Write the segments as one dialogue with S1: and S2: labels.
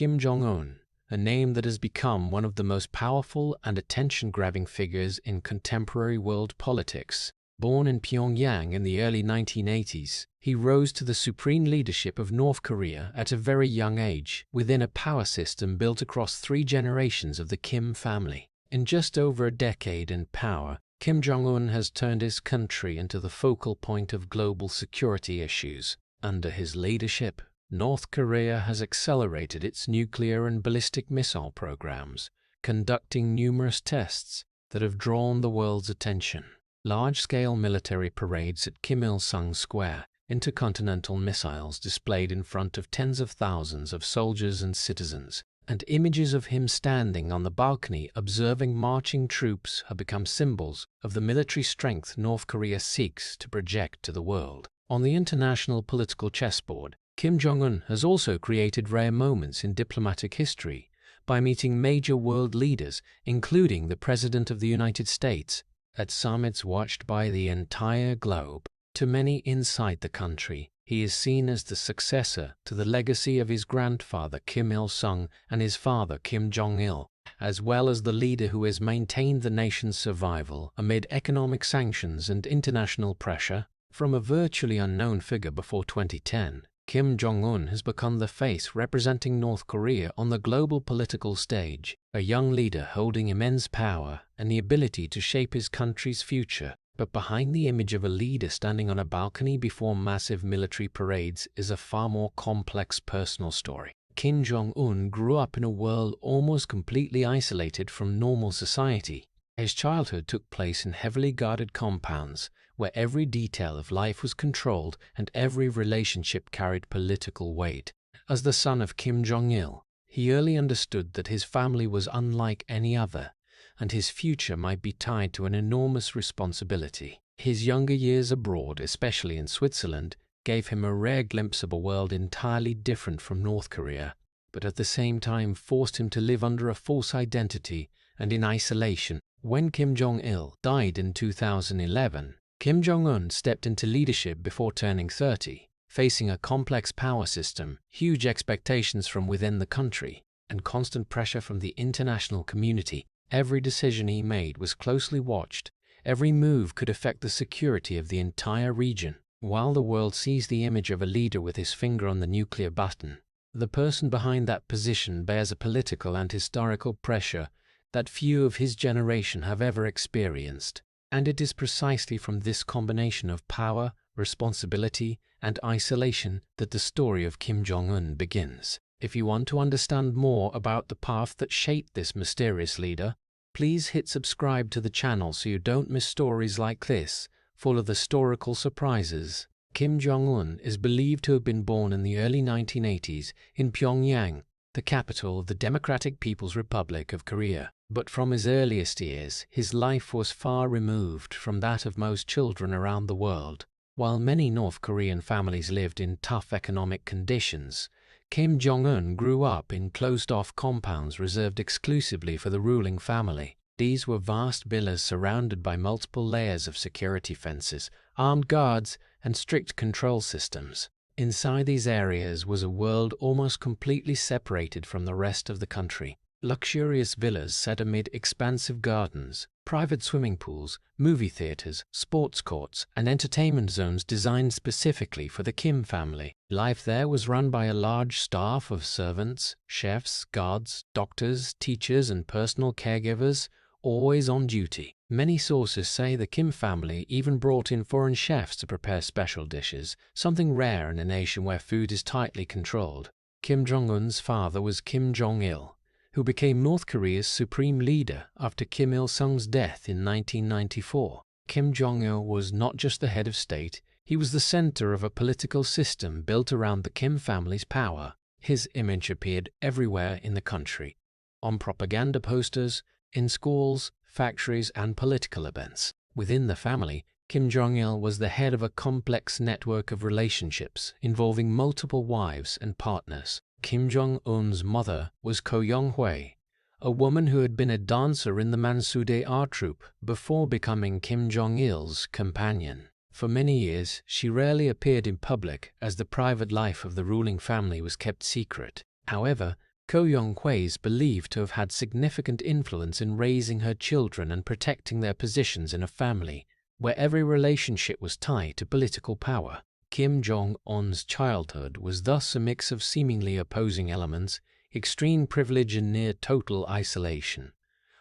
S1: Kim Jong Un, a name that has become one of the most powerful and attention-grabbing figures in contemporary world politics. Born in Pyongyang in the early 1980s, he rose to the supreme leadership of North Korea at a very young age, within a power system built across 3 generations of the Kim family. In just over a decade in power, Kim Jong Un has turned his country into the focal point of global security issues. Under his leadership, North Korea has accelerated its nuclear and ballistic missile programs, conducting numerous tests that have drawn the world's attention. Large-scale military parades at Kim Il-sung Square, intercontinental missiles displayed in front of tens of thousands of soldiers and citizens, and images of him standing on the balcony observing marching troops have become symbols of the military strength North Korea seeks to project to the world. On the international political chessboard, Kim Jong-un has also created rare moments in diplomatic history by meeting major world leaders, including the President of the United States, at summits watched by the entire globe. To many inside the country, he is seen as the successor to the legacy of his grandfather Kim Il-sung and his father Kim Jong-il, as well as the leader who has maintained the nation's survival amid economic sanctions and international pressure. From a virtually unknown figure before 2010, Kim Jong-un has become the face representing North Korea on the global political stage, a young leader holding immense power and the ability to shape his country's future. But behind the image of a leader standing on a balcony before massive military parades is a far more complex personal story. Kim Jong-un grew up in a world almost completely isolated from normal society. His childhood took place in heavily guarded compounds, where every detail of life was controlled and every relationship carried political weight. As the son of Kim Jong-il, he early understood that his family was unlike any other, and his future might be tied to an enormous responsibility. His younger years abroad, especially in Switzerland, gave him a rare glimpse of a world entirely different from North Korea, but at the same time forced him to live under a false identity and in isolation. When Kim Jong-il died in 2011, Kim Jong-un stepped into leadership before turning 30, facing a complex power system, huge expectations from within the country, and constant pressure from the international community. Every decision he made was closely watched. Every move could affect the security of the entire region. While the world sees the image of a leader with his finger on the nuclear button, the person behind that position bears a political and historical pressure that few of his generation have ever experienced. And it is precisely from this combination of power, responsibility, and isolation that the story of Kim Jong-un begins. If you want to understand more about the path that shaped this mysterious leader, please hit subscribe to the channel so you don't miss stories like this, full of historical surprises. Kim Jong-un is believed to have been born in the early 1980s in Pyongyang, the capital of the Democratic People's Republic of Korea. But from his earliest years, his life was far removed from that of most children around the world. While many North Korean families lived in tough economic conditions, Kim Jong-un grew up in closed-off compounds reserved exclusively for the ruling family. These were vast villas surrounded by multiple layers of security fences, armed guards, and strict control systems. Inside these areas was a world almost completely separated from the rest of the country. Luxurious villas set amid expansive gardens, private swimming pools, movie theaters, sports courts, and entertainment zones designed specifically for the Kim family. Life there was run by a large staff of servants, chefs, guards, doctors, teachers, and personal caregivers, always on duty. Many sources say the Kim family even brought in foreign chefs to prepare special dishes, something rare in a nation where food is tightly controlled. Kim Jong-un's father was Kim Jong-il, who became North Korea's supreme leader after Kim Il-sung's death in 1994. Kim Jong-il was not just the head of state, he was the center of a political system built around the Kim family's power. His image appeared everywhere in the country, on propaganda posters, in schools, factories, and political events. Within the family, Kim Jong-il was the head of a complex network of relationships involving multiple wives and partners. Kim Jong-un's mother was Ko Young-hwae, a woman who had been a dancer in the Mansudae art troupe before becoming Kim Jong-il's companion. For many years, she rarely appeared in public as the private life of the ruling family was kept secret. However, Ko Yong-hui is believed to have had significant influence in raising her children and protecting their positions in a family where every relationship was tied to political power. Kim Jong-un's childhood was thus a mix of seemingly opposing elements, extreme privilege and near total isolation.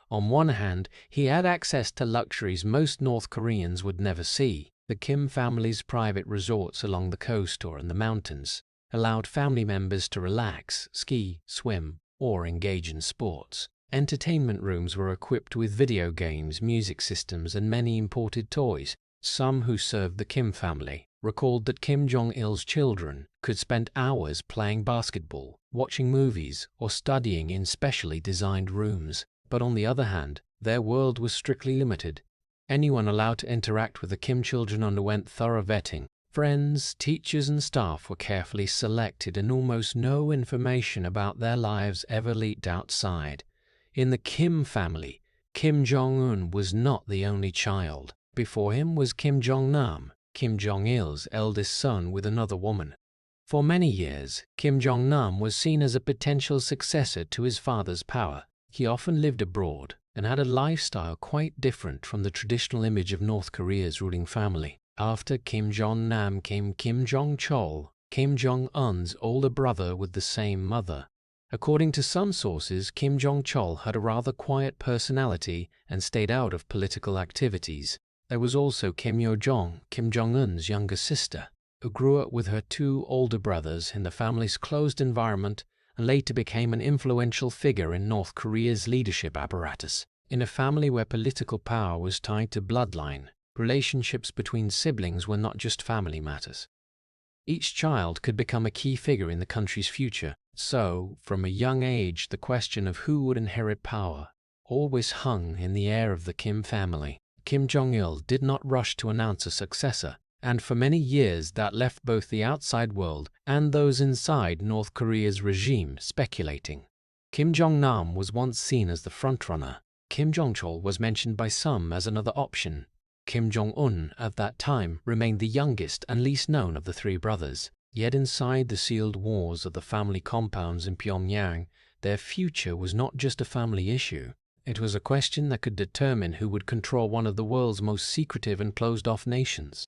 S1: On one hand, he had access to luxuries most North Koreans would never see. The Kim family's private resorts along the coast or in the mountains allowed family members to relax, ski, swim, or engage in sports. Entertainment rooms were equipped with video games, music systems, and many imported toys. Some who served the Kim family recalled that Kim Jong-il's children could spend hours playing basketball, watching movies, or studying in specially designed rooms. But on the other hand, their world was strictly limited. Anyone allowed to interact with the Kim children underwent thorough vetting. Friends, teachers, and staff were carefully selected, and almost no information about their lives ever leaked outside. In the Kim family, Kim Jong-un was not the only child. Before him was Kim Jong-nam, Kim Jong-il's eldest son with another woman. For many years, Kim Jong-nam was seen as a potential successor to his father's power. He often lived abroad and had a lifestyle quite different from the traditional image of North Korea's ruling family. After Kim Jong-nam came Kim Jong-chol, Kim Jong-un's older brother with the same mother. According to some sources, Kim Jong-chol had a rather quiet personality and stayed out of political activities. There was also Kim Yo-jong, Kim Jong-un's younger sister, who grew up with her two older brothers in the family's closed environment and later became an influential figure in North Korea's leadership apparatus. In a family where political power was tied to bloodline, relationships between siblings were not just family matters. Each child could become a key figure in the country's future. So, from a young age, the question of who would inherit power always hung in the air of the Kim family. Kim Jong-il did not rush to announce a successor, and for many years that left both the outside world and those inside North Korea's regime speculating. Kim Jong-nam was once seen as the frontrunner. Kim Jong-chol was mentioned by some as another option. Kim Jong-un, at that time, remained the youngest and least known of the three brothers. Yet inside the sealed walls of the family compounds in Pyongyang, their future was not just a family issue. It was a question that could determine who would control one of the world's most secretive and closed-off nations.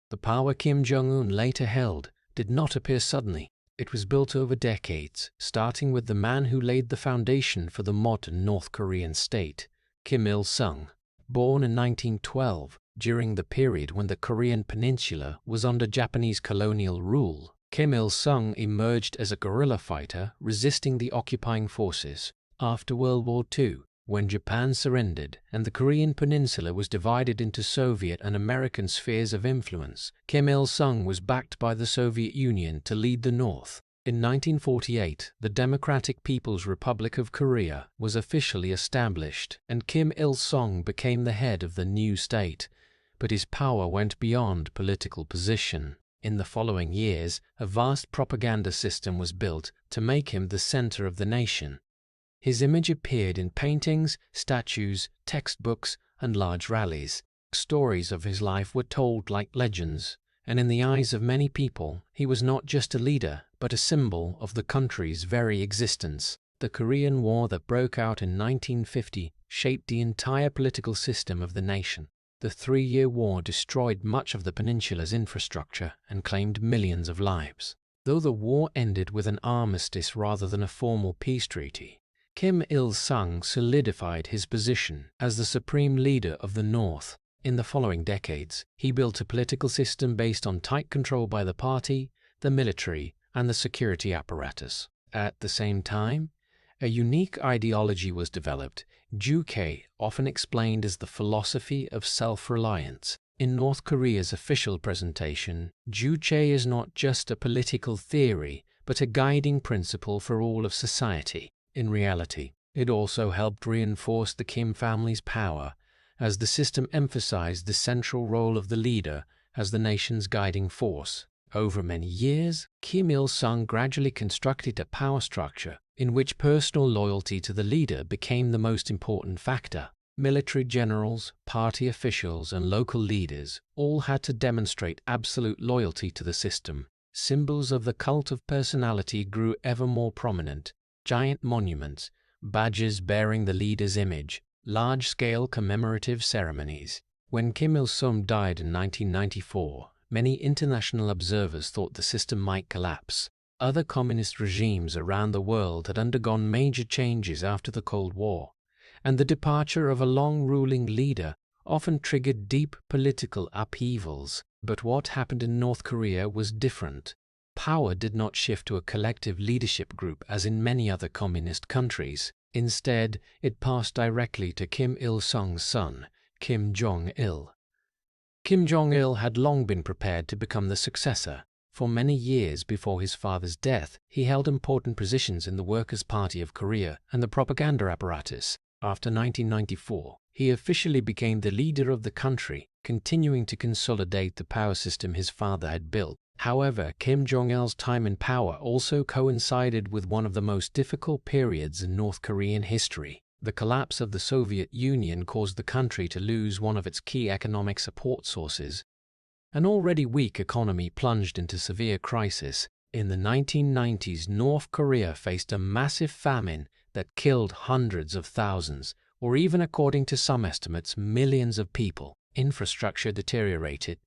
S1: The power Kim Jong-un later held did not appear suddenly. It was built over decades, starting with the man who laid the foundation for the modern North Korean state, Kim Il-sung. Born in 1912, during the period when the Korean peninsula was under Japanese colonial rule, Kim Il-sung emerged as a guerrilla fighter resisting the occupying forces. After World War II, when Japan surrendered and the Korean peninsula was divided into Soviet and American spheres of influence, Kim Il-sung was backed by the Soviet Union to lead the North. In 1948, the Democratic People's Republic of Korea was officially established, and Kim Il-sung became the head of the new state. But his power went beyond political position. In the following years, a vast propaganda system was built to make him the center of the nation. His image appeared in paintings, statues, textbooks, and large rallies. Stories of his life were told like legends, and in the eyes of many people, he was not just a leader, but a symbol of the country's very existence. The Korean War that broke out in 1950 shaped the entire political system of the nation. The 3-year war destroyed much of the peninsula's infrastructure and claimed millions of lives. Though the war ended with an armistice rather than a formal peace treaty, Kim Il-sung solidified his position as the supreme leader of the North. In the following decades, he built a political system based on tight control by the party, the military, and the security apparatus. At the same time, a unique ideology was developed, Juche, often explained as the philosophy of self-reliance. In North Korea's official presentation, Juche is not just a political theory, but a guiding principle for all of society. In reality, it also helped reinforce the Kim family's power, as the system emphasized the central role of the leader as the nation's guiding force. Over many years, Kim Il-sung gradually constructed a power structure in which personal loyalty to the leader became the most important factor. Military generals, party officials, and local leaders all had to demonstrate absolute loyalty to the system. Symbols of the cult of personality grew ever more prominent, giant monuments, badges bearing the leader's image, large-scale commemorative ceremonies. When Kim Il-sung died in 1994, many international observers thought the system might collapse. Other communist regimes around the world had undergone major changes after the Cold War, and the departure of a long-ruling leader often triggered deep political upheavals. But what happened in North Korea was different. Power did not shift to a collective leadership group as in many other communist countries. Instead, it passed directly to Kim Il-sung's son, Kim Jong-il. Kim Jong-il had long been prepared to become the successor. For many years before his father's death, he held important positions in the Workers' Party of Korea and the propaganda apparatus. After 1994, he officially became the leader of the country, continuing to consolidate the power system his father had built. However, Kim Jong-il's time in power also coincided with one of the most difficult periods in North Korean history. The collapse of the Soviet Union caused the country to lose one of its key economic support sources. An already weak economy plunged into severe crisis. In the 1990s, North Korea faced a massive famine that killed hundreds of thousands, or even according to some estimates, millions of people. Infrastructure deteriorated,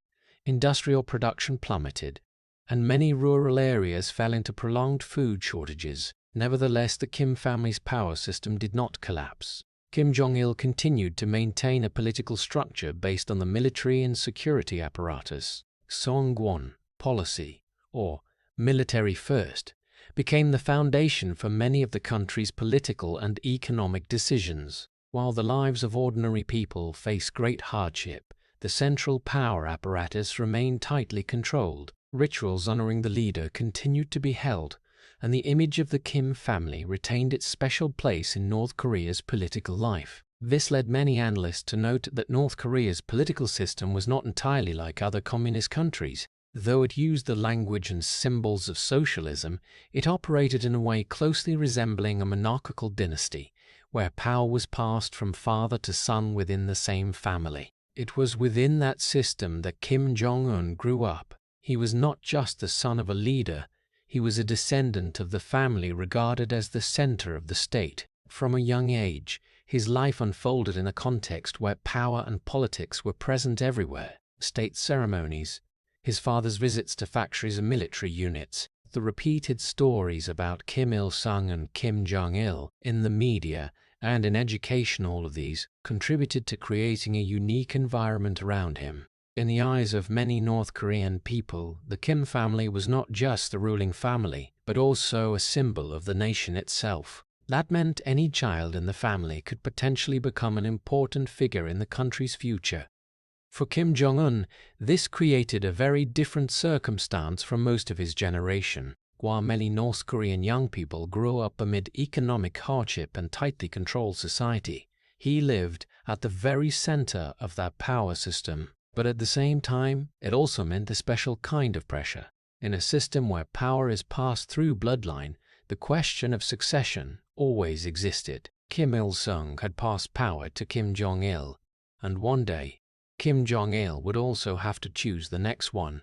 S1: industrial production plummeted, and many rural areas fell into prolonged food shortages. Nevertheless, the Kim family's power system did not collapse. Kim Jong-il continued to maintain a political structure based on the military and security apparatus. Songwon policy, or military first, became the foundation for many of the country's political and economic decisions. While the lives of ordinary people faced great hardship, the central power apparatus remained tightly controlled. Rituals honoring the leader continued to be held, and the image of the Kim family retained its special place in North Korea's political life. This led many analysts to note that North Korea's political system was not entirely like other communist countries. Though it used the language and symbols of socialism, it operated in a way closely resembling a monarchical dynasty, where power was passed from father to son within the same family. It was within that system that Kim Jong Un grew up. He was not just the son of a leader, he was a descendant of the family regarded as the center of the state. From a young age, his life unfolded in a context where power and politics were present everywhere. State ceremonies, his father's visits to factories and military units, the repeated stories about Kim Il-sung and Kim Jong-il in the media and in education, all of these contributed to creating a unique environment around him. In the eyes of many North Korean people, the Kim family was not just the ruling family, but also a symbol of the nation itself. That meant any child in the family could potentially become an important figure in the country's future. For Kim Jong-un, this created a very different circumstance from most of his generation. While many North Korean young people grew up amid economic hardship and tightly controlled society, he lived at the very center of that power system. But at the same time, it also meant a special kind of pressure. In a system where power is passed through bloodline, the question of succession always existed. Kim Il-sung had passed power to Kim Jong-il, and one day, Kim Jong-il would also have to choose the next one.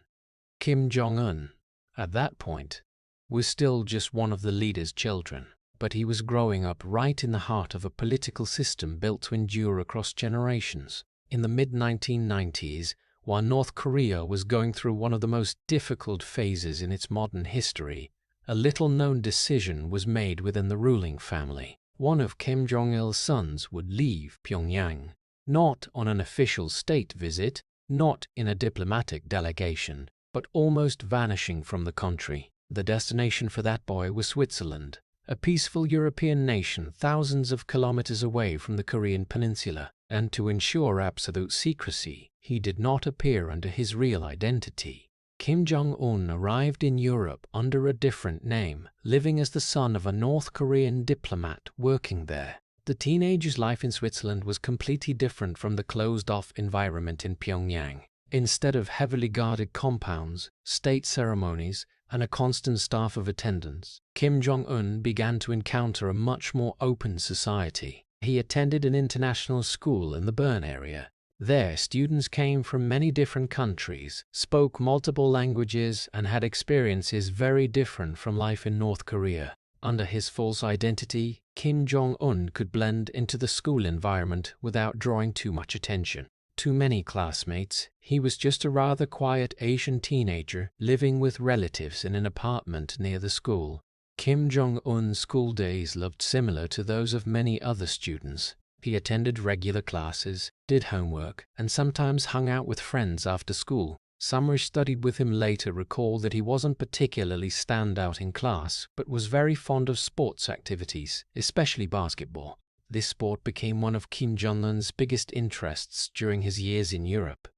S1: Kim Jong-un, at that point, was still just one of the leader's children, but he was growing up right in the heart of a political system built to endure across generations. In the mid-1990s, while North Korea was going through one of the most difficult phases in its modern history, a little-known decision was made within the ruling family. One of Kim Jong-il's sons would leave Pyongyang, not on an official state visit, not in a diplomatic delegation, but almost vanishing from the country. The destination for that boy was Switzerland, a peaceful European nation thousands of kilometers away from the Korean peninsula. And to ensure absolute secrecy, he did not appear under his real identity. Kim Jong-un arrived in Europe under a different name, living as the son of a North Korean diplomat working there. The teenager's life in Switzerland was completely different from the closed-off environment in Pyongyang. Instead of heavily guarded compounds, state ceremonies, and a constant staff of attendants, Kim Jong-un began to encounter a much more open society. He attended an international school in the Bern area. There, students came from many different countries, spoke multiple languages, and had experiences very different from life in North Korea. Under his false identity, Kim Jong Un could blend into the school environment without drawing too much attention. To many classmates, he was just a rather quiet Asian teenager living with relatives in an apartment near the school. Kim Jong Un's school days looked similar to those of many other students. He attended regular classes, did homework, and sometimes hung out with friends after school. Some who studied with him later recall that he wasn't particularly standout in class, but was very fond of sports activities, especially basketball. This sport became one of Kim Jong Un's biggest interests during his years in Europe.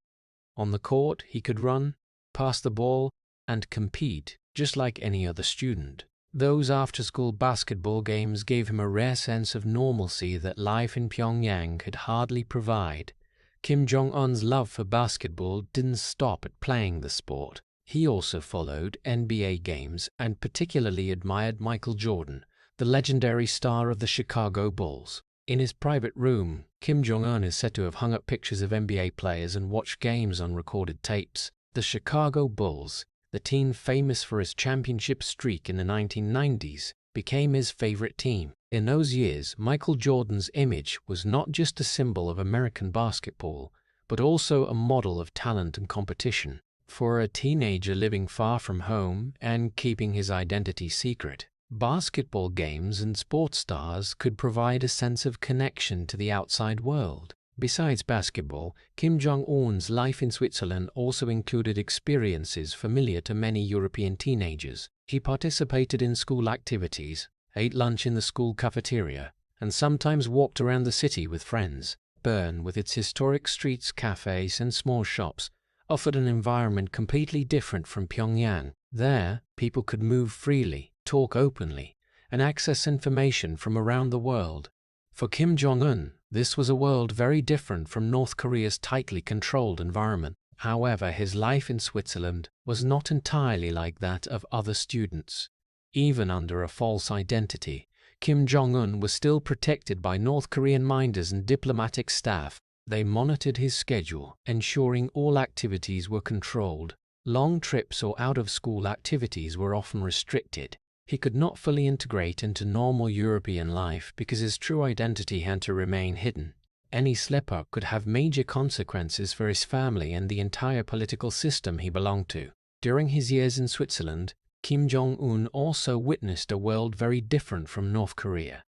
S1: On the court, he could run, pass the ball, and compete, just like any other student. Those after-school basketball games gave him a rare sense of normalcy that life in Pyongyang could hardly provide. Kim Jong-un's love for basketball didn't stop at playing the sport. He also followed NBA games and particularly admired Michael Jordan, the legendary star of the Chicago Bulls. In his private room, Kim Jong-un is said to have hung up pictures of NBA players and watched games on recorded tapes. The Chicago Bulls, the team famous for its championship streak in the 1990s, became his favorite team. In those years, Michael Jordan's image was not just a symbol of American basketball, but also a model of talent and competition. For a teenager living far from home and keeping his identity secret, basketball games and sports stars could provide a sense of connection to the outside world. Besides basketball, Kim Jong-un's life in Switzerland also included experiences familiar to many European teenagers. He participated in school activities, ate lunch in the school cafeteria, and sometimes walked around the city with friends. Bern, with its historic streets, cafes, and small shops, offered an environment completely different from Pyongyang. There, people could move freely, talk openly, and access information from around the world. For Kim Jong-un, this was a world very different from North Korea's tightly controlled environment. However, his life in Switzerland was not entirely like that of other students. Even under a false identity, Kim Jong-un was still protected by North Korean minders and diplomatic staff. They monitored his schedule, ensuring all activities were controlled. Long trips or out-of-school activities were often restricted. He could not fully integrate into normal European life because his true identity had to remain hidden. Any slip-up could have major consequences for his family and the entire political system he belonged to. During his years in Switzerland, Kim Jong-un also witnessed a world very different from North Korea.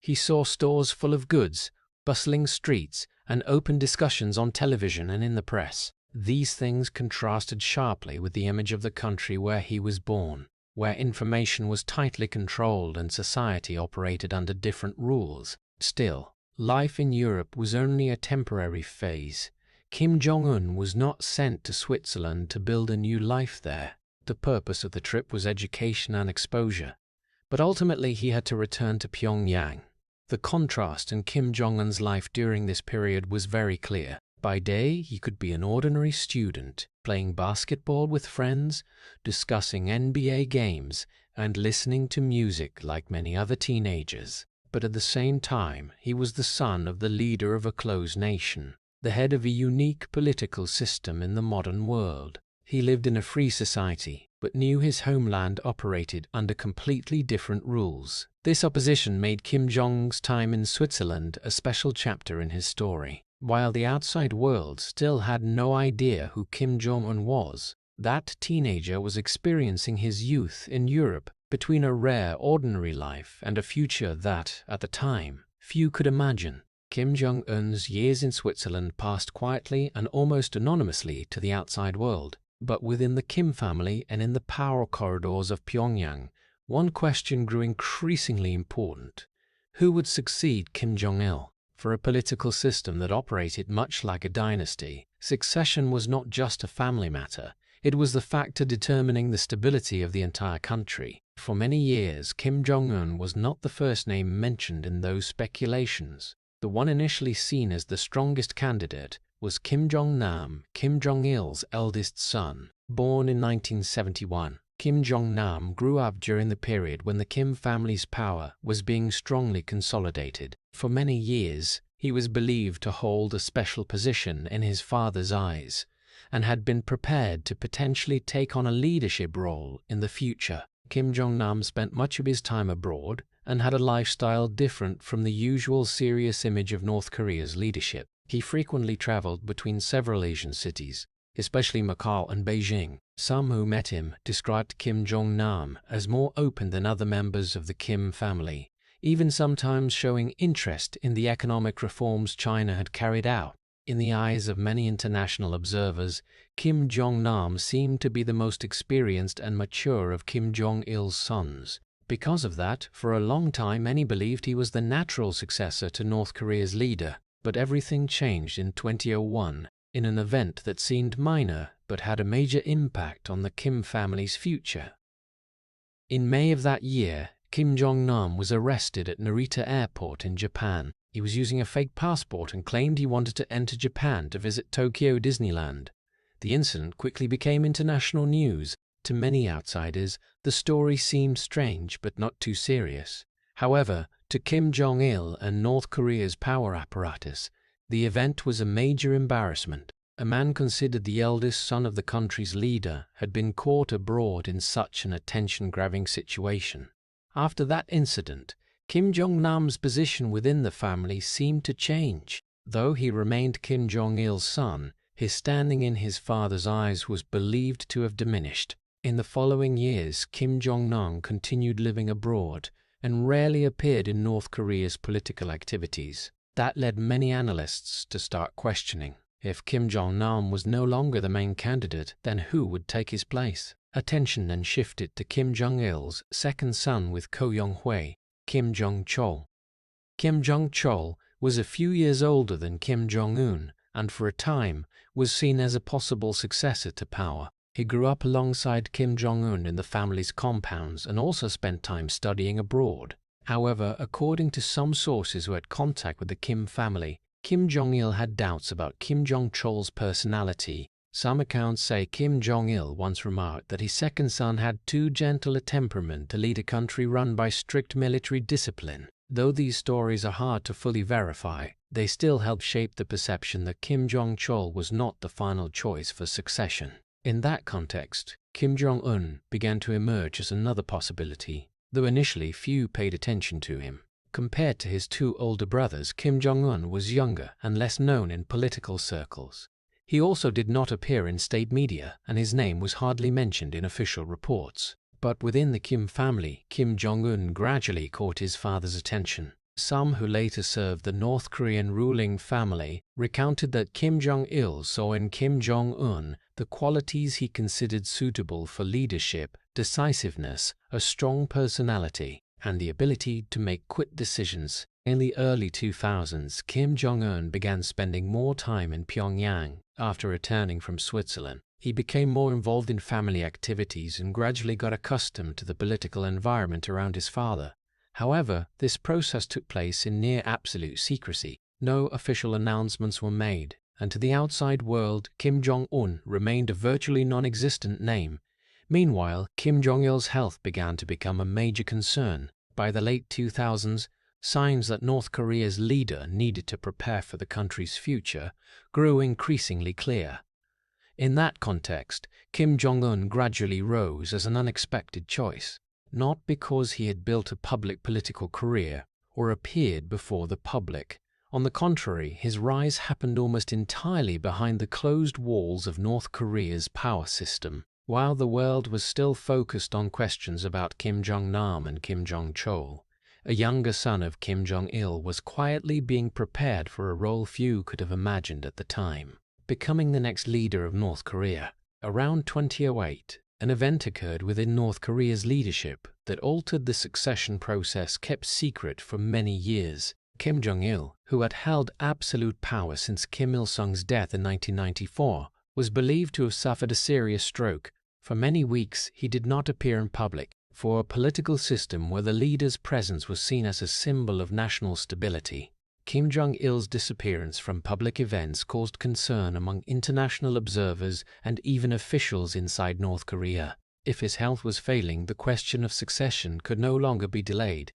S1: He saw stores full of goods, bustling streets, and open discussions on television and in the press. These things contrasted sharply with the image of the country where he was born, where information was tightly controlled and society operated under different rules. Still, life in Europe was only a temporary phase. Kim Jong-un was not sent to Switzerland to build a new life there. The purpose of the trip was education and exposure, but ultimately he had to return to Pyongyang. The contrast in Kim Jong-un's life during this period was very clear. By day, he could be an ordinary student, playing basketball with friends, discussing NBA games, and listening to music like many other teenagers. But at the same time, he was the son of the leader of a closed nation, the head of a unique political system in the modern world. He lived in a free society, but knew his homeland operated under completely different rules. This opposition made Kim Jong's time in Switzerland a special chapter in his story. While the outside world still had no idea who Kim Jong-un was, that teenager was experiencing his youth in Europe between a rare, ordinary life and a future that, at the time, few could imagine. Kim Jong-un's years in Switzerland passed quietly and almost anonymously to the outside world. But within the Kim family and in the power corridors of Pyongyang, one question grew increasingly important. Who would succeed Kim Jong-il? For a political system that operated much like a dynasty, succession was not just a family matter. It was the factor determining the stability of the entire country. For many years, Kim Jong-un was not the first name mentioned in those speculations. The one initially seen as the strongest candidate was Kim Jong-nam, Kim Jong-il's eldest son. Born in 1971, Kim Jong-nam grew up during the period when the Kim family's power was being strongly consolidated. For many years, he was believed to hold a special position in his father's eyes, and had been prepared to potentially take on a leadership role in the future. Kim Jong-nam spent much of his time abroad and had a lifestyle different from the usual serious image of North Korea's leadership. He frequently traveled between several Asian cities, especially Macau and Beijing. Some who met him described Kim Jong-nam as more open than other members of the Kim family, even sometimes showing interest in the economic reforms China had carried out. In the eyes of many international observers, Kim Jong-nam seemed to be the most experienced and mature of Kim Jong-il's sons. Because of that, for a long time many believed he was the natural successor to North Korea's leader. But everything changed in 2001 in an event that seemed minor but had a major impact on the Kim family's future. In May of that year, Kim Jong-nam was arrested at Narita Airport in Japan. He was using a fake passport and claimed he wanted to enter Japan to visit Tokyo Disneyland. The incident quickly became international news. To many outsiders, the story seemed strange but not too serious. However, to Kim Jong-il and North Korea's power apparatus, the event was a major embarrassment. A man considered the eldest son of the country's leader had been caught abroad in such an attention-grabbing situation. After that incident, Kim Jong-nam's position within the family seemed to change. Though he remained Kim Jong-il's son, his standing in his father's eyes was believed to have diminished. In the following years, Kim Jong-nam continued living abroad and rarely appeared in North Korea's political activities. That led many analysts to start questioning. If Kim Jong-nam was no longer the main candidate, then who would take his place? Attention then shifted to Kim Jong-il's second son with Ko Yong-hwa, Kim Jong-chol. Kim Jong-chol was a few years older than Kim Jong Un and for a time was seen as a possible successor to power. He grew up alongside Kim Jong-un in the family's compounds and also spent time studying abroad. However, according to some sources who had contact with the Kim family, Kim Jong-il had doubts about Kim Jong-chol's personality. Some accounts say Kim Jong-il once remarked that his second son had too gentle a temperament to lead a country run by strict military discipline. Though these stories are hard to fully verify, they still help shape the perception that Kim Jong-chol was not the final choice for succession. In that context, Kim Jong-un began to emerge as another possibility, though initially few paid attention to him. Compared to his two older brothers, Kim Jong-un was younger and less known in political circles. He also did not appear in state media, and his name was hardly mentioned in official reports. But within the Kim family, Kim Jong-un gradually caught his father's attention. Some who later served the North Korean ruling family recounted that Kim Jong-il saw in Kim Jong-un the qualities he considered suitable for leadership, decisiveness, a strong personality, and the ability to make quick decisions. In the early 2000s, Kim Jong-un began spending more time in Pyongyang after returning from Switzerland. He became more involved in family activities and gradually got accustomed to the political environment around his father. However, this process took place in near absolute secrecy. No official announcements were made, and to the outside world, Kim Jong-un remained a virtually non-existent name. Meanwhile, Kim Jong-il's health began to become a major concern. By the late 2000s, signs that North Korea's leader needed to prepare for the country's future grew increasingly clear. In that context, Kim Jong-un gradually rose as an unexpected choice, not because he had built a public political career or appeared before the public. On the contrary, his rise happened almost entirely behind the closed walls of North Korea's power system. While the world was still focused on questions about Kim Jong-nam and Kim Jong-chol, a younger son of Kim Jong-il was quietly being prepared for a role few could have imagined at the time, becoming the next leader of North Korea. Around 2008, an event occurred within North Korea's leadership that altered the succession process kept secret for many years. Kim Jong-il, who had held absolute power since Kim Il-sung's death in 1994, was believed to have suffered a serious stroke. For many weeks, he did not appear in public. For a political system where the leader's presence was seen as a symbol of national stability, Kim Jong-il's disappearance from public events caused concern among international observers and even officials inside North Korea. If his health was failing, the question of succession could no longer be delayed.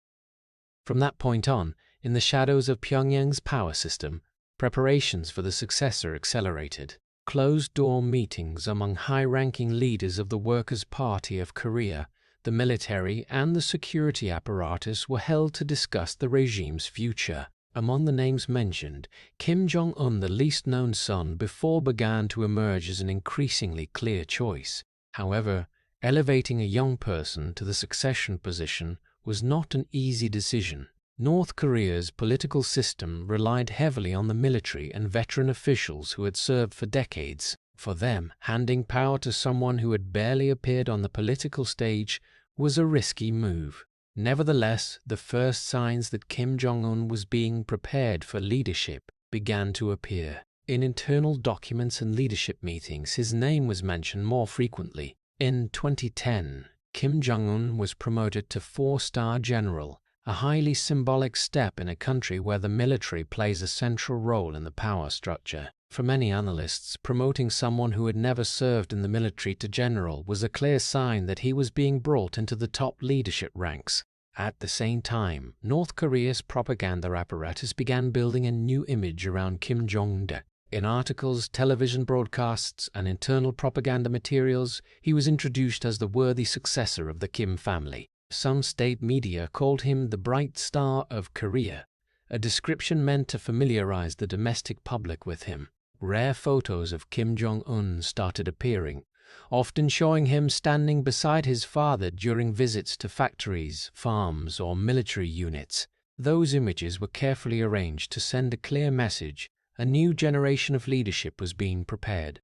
S1: From that point on, in the shadows of Pyongyang's power system, preparations for the successor accelerated. Closed-door meetings among high-ranking leaders of the Workers' Party of Korea, The military and the security apparatus were held to discuss the regime's future. Among the names mentioned, Kim Jong Un, the least known son, before began to emerge as an increasingly clear choice. However, elevating a young person to the succession position was not an easy decision. North Korea's political system relied heavily on the military and veteran officials who had served for decades. For them, handing power to someone who had barely appeared on the political stage was a risky move. Nevertheless, the first signs that Kim Jong-un was being prepared for leadership began to appear. In internal documents and leadership meetings, his name was mentioned more frequently. In 2010, Kim Jong-un was promoted to 4-star general, a highly symbolic step in a country where the military plays a central role in the power structure. For many analysts, promoting someone who had never served in the military to general was a clear sign that he was being brought into the top leadership ranks. At the same time, North Korea's propaganda apparatus began building a new image around Kim Jong-un. In articles, television broadcasts, and internal propaganda materials, he was introduced as the worthy successor of the Kim family. Some state media called him the bright star of Korea, a description meant to familiarize the domestic public with him. Rare photos of Kim Jong-un started appearing, often showing him standing beside his father during visits to factories, farms, or military units. Those images were carefully arranged to send a clear message: a new generation of leadership was being prepared.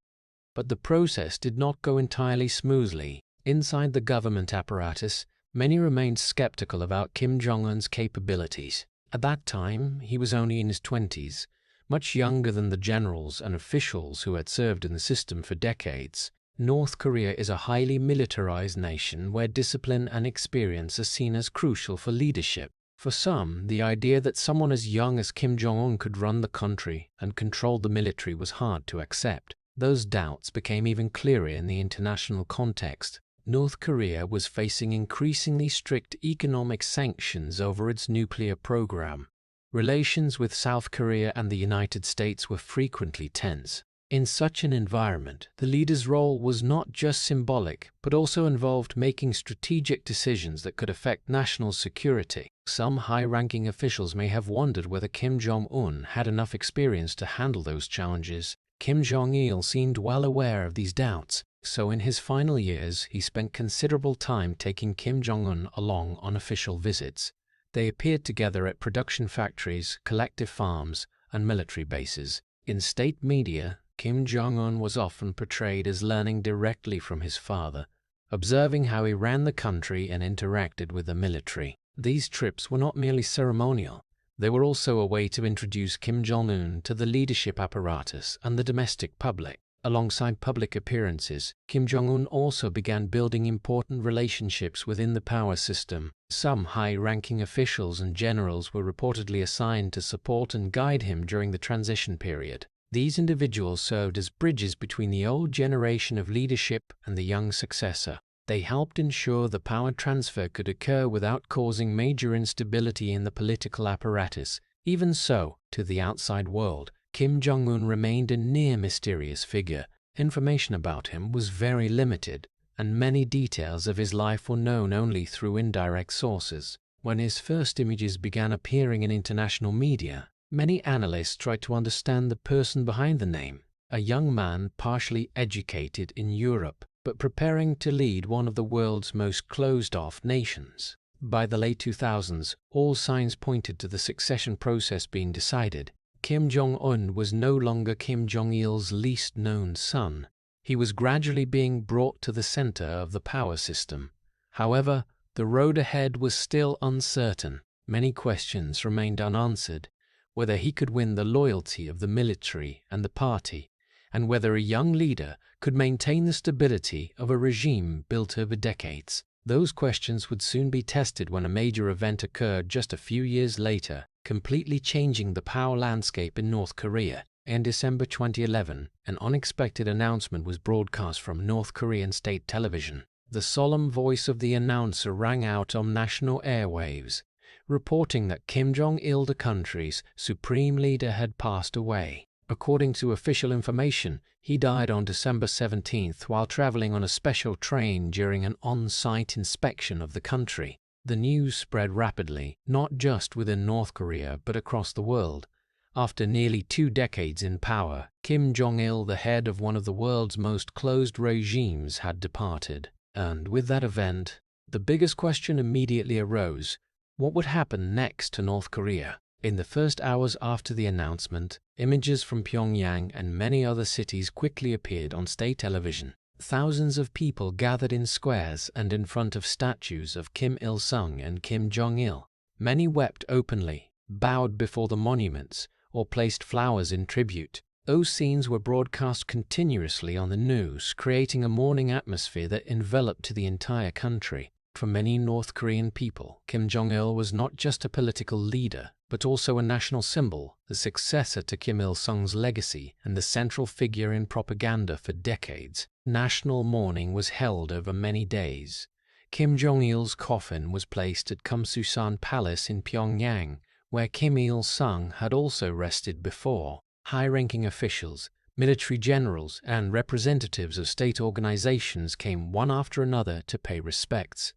S1: But the process did not go entirely smoothly. Inside the government apparatus, many remained skeptical about Kim Jong-un's capabilities. At that time, he was only in his 20s, much younger than the generals and officials who had served in the system for decades. North Korea is a highly militarized nation where discipline and experience are seen as crucial for leadership. For some, the idea that someone as young as Kim Jong-un could run the country and control the military was hard to accept. Those doubts became even clearer in the international context. North Korea was facing increasingly strict economic sanctions over its nuclear program. Relations with South Korea and the United States were frequently tense. In such an environment, the leader's role was not just symbolic, but also involved making strategic decisions that could affect national security. Some high-ranking officials may have wondered whether Kim Jong-un had enough experience to handle those challenges. Kim Jong-il seemed well aware of these doubts, so in his final years, he spent considerable time taking Kim Jong-un along on official visits. They appeared together at production factories, collective farms, and military bases. In state media, Kim Jong-un was often portrayed as learning directly from his father, observing how he ran the country and interacted with the military. These trips were not merely ceremonial. They were also a way to introduce Kim Jong-un to the leadership apparatus and the domestic public. Alongside public appearances, Kim Jong-un also began building important relationships within the power system. Some high-ranking officials and generals were reportedly assigned to support and guide him during the transition period. These individuals served as bridges between the old generation of leadership and the young successor. They helped ensure the power transfer could occur without causing major instability in the political apparatus. Even so, to the outside world, Kim Jong-un remained a near-mysterious figure. Information about him was very limited, and many details of his life were known only through indirect sources. When his first images began appearing in international media, many analysts tried to understand the person behind the name. A young man partially educated in Europe, but preparing to lead one of the world's most closed-off nations. By the late 2000s, all signs pointed to the succession process being decided. Kim Jong-un was no longer Kim Jong-il's least-known son. He was gradually being brought to the center of the power system. However, the road ahead was still uncertain. Many questions remained unanswered: whether he could win the loyalty of the military and the party, and whether a young leader could maintain the stability of a regime built over decades. Those questions would soon be tested when a major event occurred just a few years later, completely changing the power landscape in North Korea. In December 2011, an unexpected announcement was broadcast from North Korean state television. The solemn voice of the announcer rang out on national airwaves, reporting that Kim Jong-il, the country's supreme leader, had passed away. According to official information, he died on December 17th while traveling on a special train during an on-site inspection of the country. The news spread rapidly, not just within North Korea but across the world. After nearly 2 decades in power, Kim Jong-il, the head of one of the world's most closed regimes, had departed. And with that event, the biggest question immediately arose: what would happen next to North Korea? In the first hours after the announcement, images from Pyongyang and many other cities quickly appeared on state television. Thousands of people gathered in squares and in front of statues of Kim Il-sung and Kim Jong-il. Many wept openly, bowed before the monuments, or placed flowers in tribute. Those scenes were broadcast continuously on the news, creating a mourning atmosphere that enveloped the entire country. For many North Korean people, Kim Jong-il was not just a political leader, but also a national symbol, the successor to Kim Il-sung's legacy and the central figure in propaganda for decades. National mourning was held over many days. Kim Jong-il's coffin was placed at Kumsusan Palace in Pyongyang, where Kim Il-sung had also rested before. High-ranking officials, military generals, and representatives of state organizations came one after another to pay respects.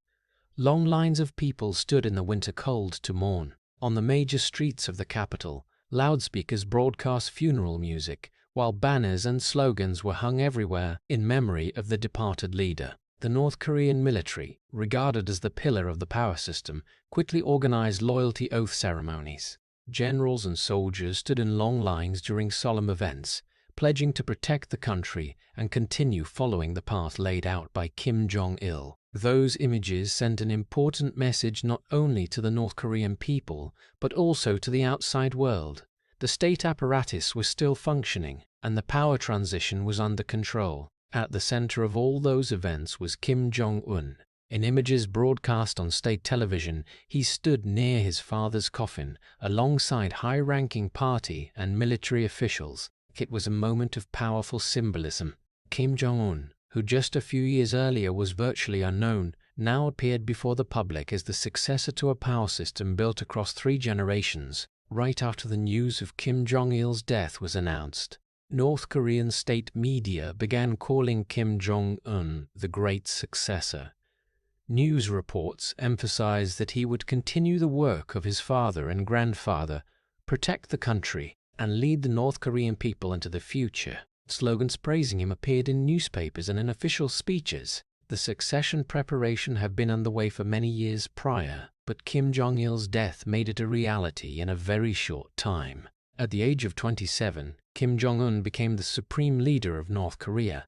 S1: Long lines of people stood in the winter cold to mourn. On the major streets of the capital, loudspeakers broadcast funeral music, while banners and slogans were hung everywhere in memory of the departed leader. The North Korean military, regarded as the pillar of the power system, quickly organized loyalty oath ceremonies. Generals and soldiers stood in long lines during solemn events, pledging to protect the country and continue following the path laid out by Kim Jong-il. Those images sent an important message not only to the North Korean people, but also to the outside world. The state apparatus was still functioning, and the power transition was under control. At the center of all those events was Kim Jong Un. In images broadcast on state television, he stood near his father's coffin, alongside high-ranking party and military officials. It was a moment of powerful symbolism. Kim Jong Un, who just a few years earlier was virtually unknown, now appeared before the public as the successor to a power system built across 3 generations. Right after the news of Kim Jong-il's death was announced, North Korean state media began calling Kim Jong-un the great successor. News reports emphasized that he would continue the work of his father and grandfather, protect the country, and lead the North Korean people into the future. Slogans praising him appeared in newspapers and in official speeches. The succession preparation had been underway for many years prior, but Kim Jong-il's death made it a reality in a very short time. At the age of 27, Kim Jong-un became the supreme leader of North Korea.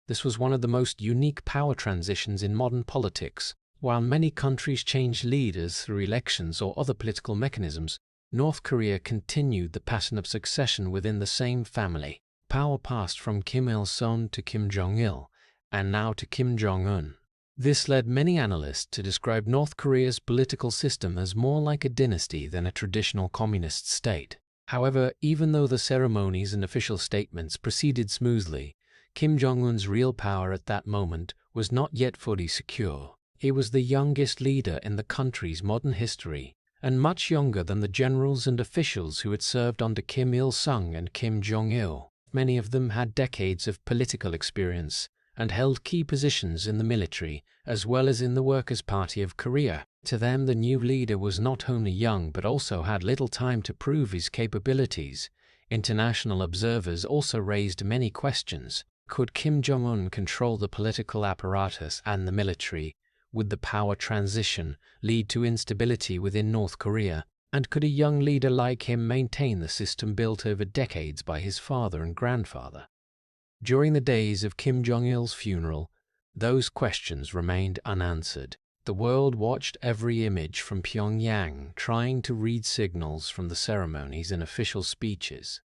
S1: This was one of the most unique power transitions in modern politics. While many countries changed leaders through elections or other political mechanisms, North Korea continued the pattern of succession within the same family. Power passed from Kim Il-sung to Kim Jong-il, and now to Kim Jong-un. This led many analysts to describe North Korea's political system as more like a dynasty than a traditional communist state. However, even though the ceremonies and official statements proceeded smoothly, Kim Jong-un's real power at that moment was not yet fully secure. He was the youngest leader in the country's modern history, and much younger than the generals and officials who had served under Kim Il-sung and Kim Jong-il. Many of them had decades of political experience and held key positions in the military as well as in the Workers' Party of Korea. To them, the new leader was not only young but also had little time to prove his capabilities. International observers also raised many questions. Could Kim Jong-un control the political apparatus and the military? Would the power transition lead to instability within North Korea? And could a young leader like him maintain the system built over decades by his father and grandfather? During the days of Kim Jong-il's funeral, those questions remained unanswered. The world watched every image from Pyongyang, trying to read signals from the ceremonies and official speeches.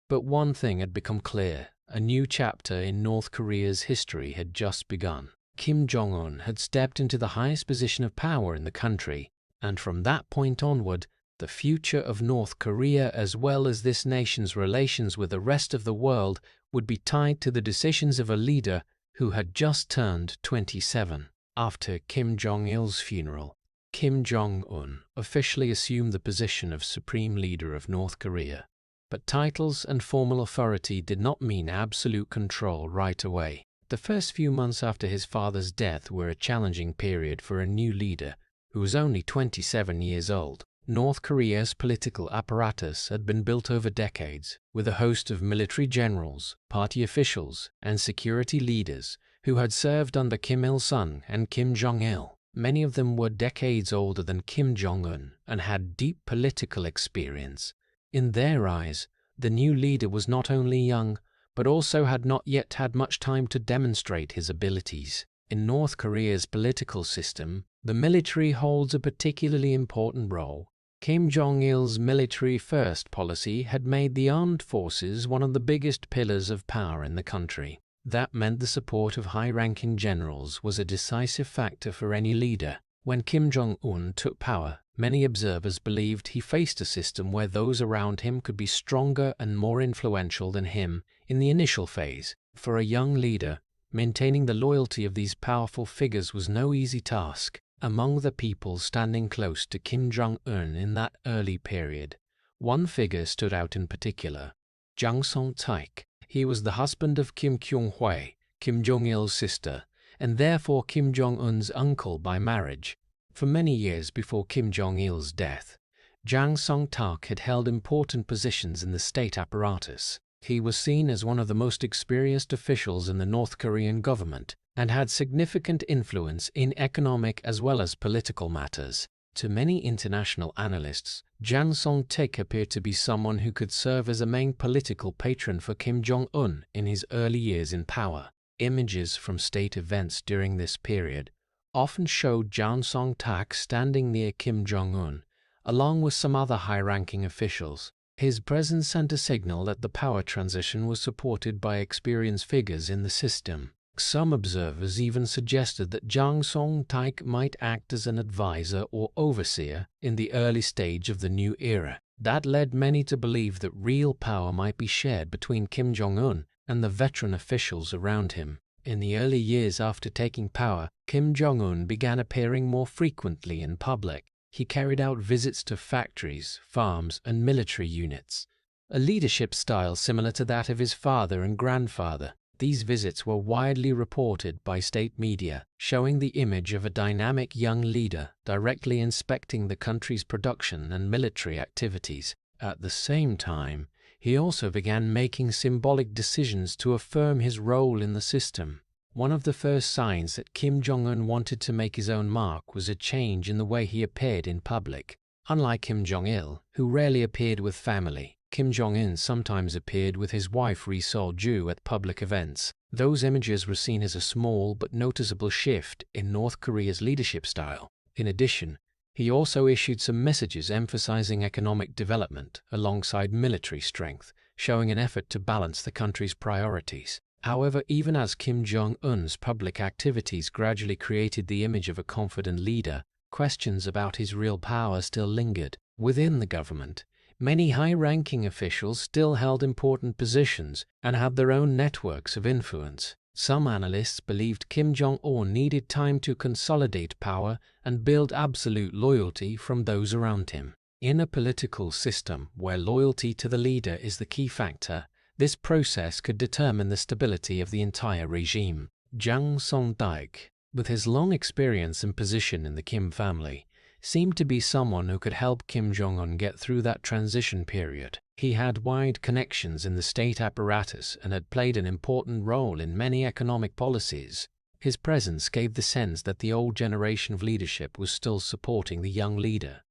S1: But one thing had become clear: a new chapter in North Korea's history had just begun. Kim Jong-un had stepped into the highest position of power in the country, and from that point onward, the future of North Korea as well as this nation's relations with the rest of the world would be tied to the decisions of a leader who had just turned 27. After Kim Jong-il's funeral, Kim Jong-un officially assumed the position of supreme leader of North Korea. But titles and formal authority did not mean absolute control right away. The first few months after his father's death were a challenging period for a new leader who was only 27 years old. North Korea's political apparatus had been built over decades, with a host of military generals, party officials, and security leaders who had served under Kim Il-sung and Kim Jong-il. Many of them were decades older than Kim Jong Un and had deep political experience. In their eyes, the new leader was not only young, but also had not yet had much time to demonstrate his abilities. In North Korea's political system, the military holds a particularly important role. Kim Jong-il's military-first policy had made the armed forces one of the biggest pillars of power in the country. That meant the support of high-ranking generals was a decisive factor for any leader. When Kim Jong-un took power, many observers believed he faced a system where those around him could be stronger and more influential than him in the initial phase. For a young leader, maintaining the loyalty of these powerful figures was no easy task. Among the people standing close to Kim Jong-un in that early period, one figure stood out in particular: Jang Song-taek. He was the husband of Kim Kyung-hwa, Kim Jong-il's sister, and therefore Kim Jong-un's uncle by marriage. For many years before Kim Jong-il's death, Jang Song-taek had held important positions in the state apparatus. He was seen as one of the most experienced officials in the North Korean government and had significant influence in economic as well as political matters. To many international analysts, Jang Song-taek appeared to be someone who could serve as a main political patron for Kim Jong-un in his early years in power. Images from state events during this period often showed Jang Song-taek standing near Kim Jong-un, along with some other high-ranking officials. His presence sent a signal that the power transition was supported by experienced figures in the system. Some observers even suggested that Jang Song-taek might act as an advisor or overseer in the early stage of the new era. That led many to believe that real power might be shared between Kim Jong-un and the veteran officials around him. In the early years after taking power, Kim Jong-un began appearing more frequently in public. He carried out visits to factories, farms, and military units, a leadership style similar to that of his father and grandfather. These visits were widely reported by state media, showing the image of a dynamic young leader directly inspecting the country's production and military activities. At the same time, he also began making symbolic decisions to affirm his role in the system. One of the first signs that Kim Jong-un wanted to make his own mark was a change in the way he appeared in public. Unlike Kim Jong-il, who rarely appeared with family, Kim Jong-un sometimes appeared with his wife Ri Sol-ju at public events. Those images were seen as a small but noticeable shift in North Korea's leadership style. In addition, he also issued some messages emphasizing economic development alongside military strength, showing an effort to balance the country's priorities. However, even as Kim Jong-un's public activities gradually created the image of a confident leader, questions about his real power still lingered. Within the government, many high-ranking officials still held important positions and had their own networks of influence. Some analysts believed Kim Jong-un needed time to consolidate power and build absolute loyalty from those around him. In a political system where loyalty to the leader is the key factor, this process could determine the stability of the entire regime. Jang Song-taek, with his long experience and position in the Kim family, seemed to be someone who could help Kim Jong-un get through that transition period. He had wide connections in the state apparatus and had played an important role in many economic policies. His presence gave the sense that the old generation of leadership was still supporting the young leader.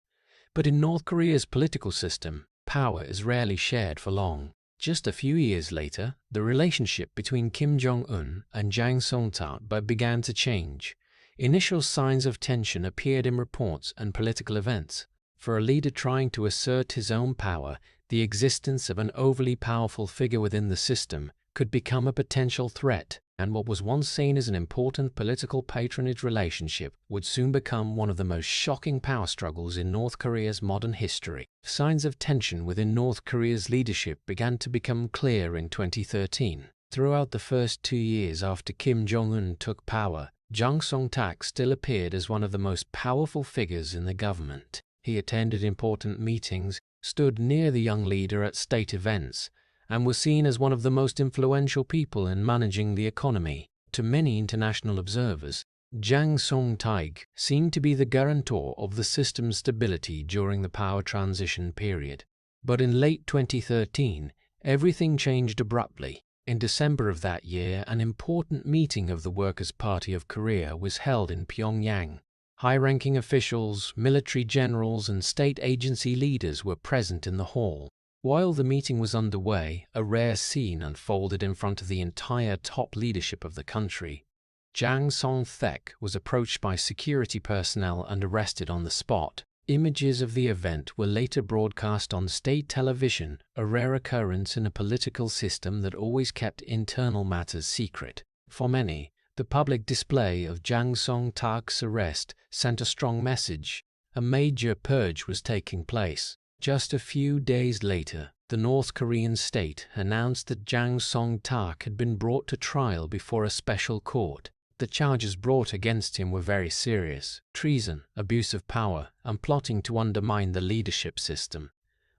S1: But in North Korea's political system, power is rarely shared for long. Just a few years later, the relationship between Kim Jong-un and Jang Song-taek began to change. Initial signs of tension appeared in reports and political events. For a leader trying to assert his own power, the existence of an overly powerful figure within the system could become a potential threat, and what was once seen as an important political patronage relationship would soon become one of the most shocking power struggles in North Korea's modern history. Signs of tension within North Korea's leadership began to become clear in 2013. Throughout the first 2 years after Kim Jong-un took power, Jang Song-taek still appeared as one of the most powerful figures in the government. He attended important meetings, stood near the young leader at state events, and was seen as one of the most influential people in managing the economy. To many international observers, Jang Song-taek seemed to be the guarantor of the system's stability during the power transition period. But in late 2013, everything changed abruptly. In December of that year, an important meeting of the Workers' Party of Korea was held in Pyongyang. High-ranking officials, military generals, and state agency leaders were present in the hall. While the meeting was underway, a rare scene unfolded in front of the entire top leadership of the country. Jang Song-taek was approached by security personnel and arrested on the spot. Images of the event were later broadcast on state television, a rare occurrence in a political system that always kept internal matters secret. For many, the public display of Jang Song-taek's arrest sent a strong message. A major purge was taking place. Just a few days later, the North Korean state announced that Jang Song-taek had been brought to trial before a special court. The charges brought against him were very serious: treason, abuse of power, and plotting to undermine the leadership system.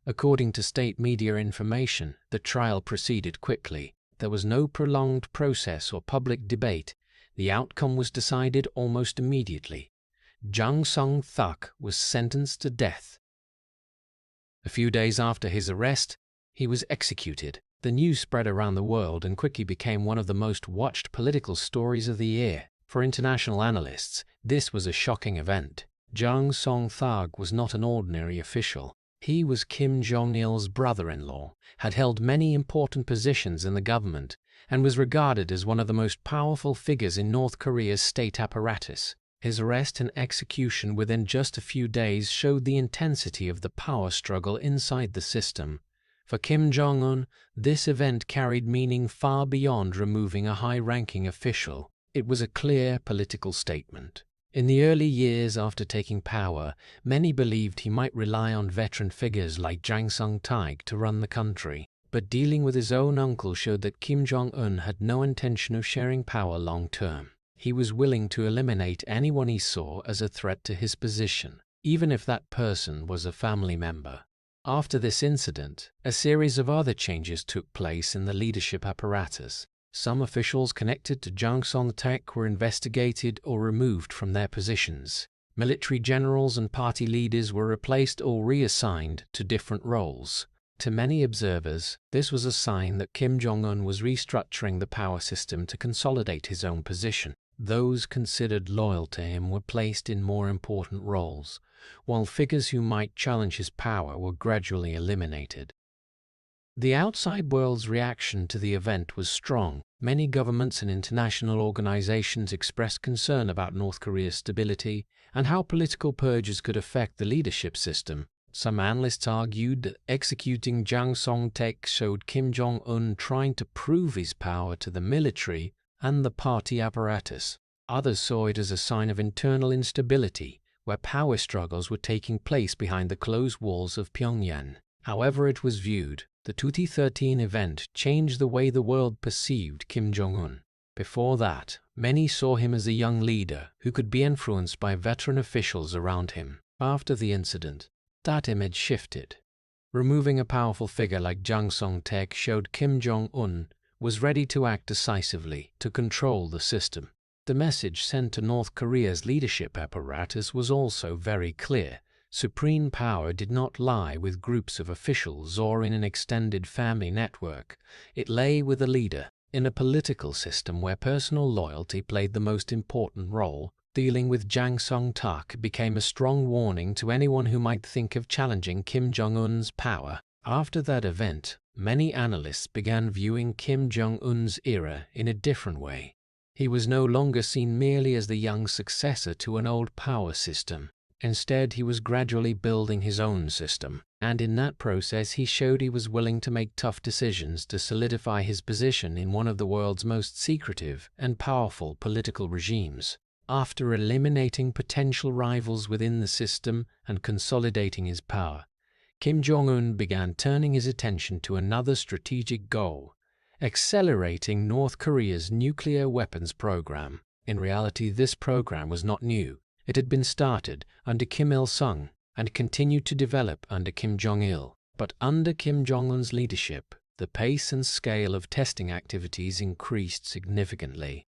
S1: According to state media information, the trial proceeded quickly. There was no prolonged process or public debate. The outcome was decided almost immediately. Jang Song-taek was sentenced to death. A few days after his arrest, he was executed. The news spread around the world and quickly became one of the most watched political stories of the year. For international analysts, this was a shocking event. Jang Song-taek was not an ordinary official. He was Kim Jong-il's brother-in-law, had held many important positions in the government, and was regarded as one of the most powerful figures in North Korea's state apparatus. His arrest and execution within just a few days showed the intensity of the power struggle inside the system. For Kim Jong Un, this event carried meaning far beyond removing a high-ranking official. It was a clear political statement. In the early years after taking power, many believed he might rely on veteran figures like Jang Song-taek to run the country. But dealing with his own uncle showed that Kim Jong Un had no intention of sharing power long-term. He was willing to eliminate anyone he saw as a threat to his position, even if that person was a family member. After this incident, a series of other changes took place in the leadership apparatus. Some officials connected to Jang Song-taek were investigated or removed from their positions. Military generals and party leaders were replaced or reassigned to different roles. To many observers, this was a sign that Kim Jong-un was restructuring the power system to consolidate his own position. Those considered loyal to him were placed in more important roles, while figures who might challenge his power were gradually eliminated. The outside world's reaction to the event was strong. Many governments and international organizations expressed concern about North Korea's stability and how political purges could affect the leadership system. Some analysts argued that executing Jang Song-taek showed Kim Jong-un trying to prove his power to the military and the party apparatus. Others saw it as a sign of internal instability, where power struggles were taking place behind the closed walls of Pyongyang. However it was viewed, the 2013 event changed the way the world perceived Kim Jong-un. Before that, many saw him as a young leader who could be influenced by veteran officials around him. After the incident, that image shifted. Removing a powerful figure like Jang Song-taek showed Kim Jong-un was ready to act decisively to control the system. The message sent to North Korea's leadership apparatus was also very clear. Supreme power did not lie with groups of officials or in an extended family network. It lay with the leader. In a political system where personal loyalty played the most important role, dealing with Jang Song-taek became a strong warning to anyone who might think of challenging Kim Jong-un's power. After that event, many analysts began viewing Kim Jong-un's era in a different way. He was no longer seen merely as the young successor to an old power system. Instead, he was gradually building his own system, and in that process he showed he was willing to make tough decisions to solidify his position in one of the world's most secretive and powerful political regimes. After eliminating potential rivals within the system and consolidating his power, Kim Jong-un began turning his attention to another strategic goal: accelerating North Korea's nuclear weapons program. In reality, this program was not new. It had been started under Kim Il-sung, and continued to develop under Kim Jong-il. But under Kim Jong-un's leadership, the pace and scale of testing activities increased significantly.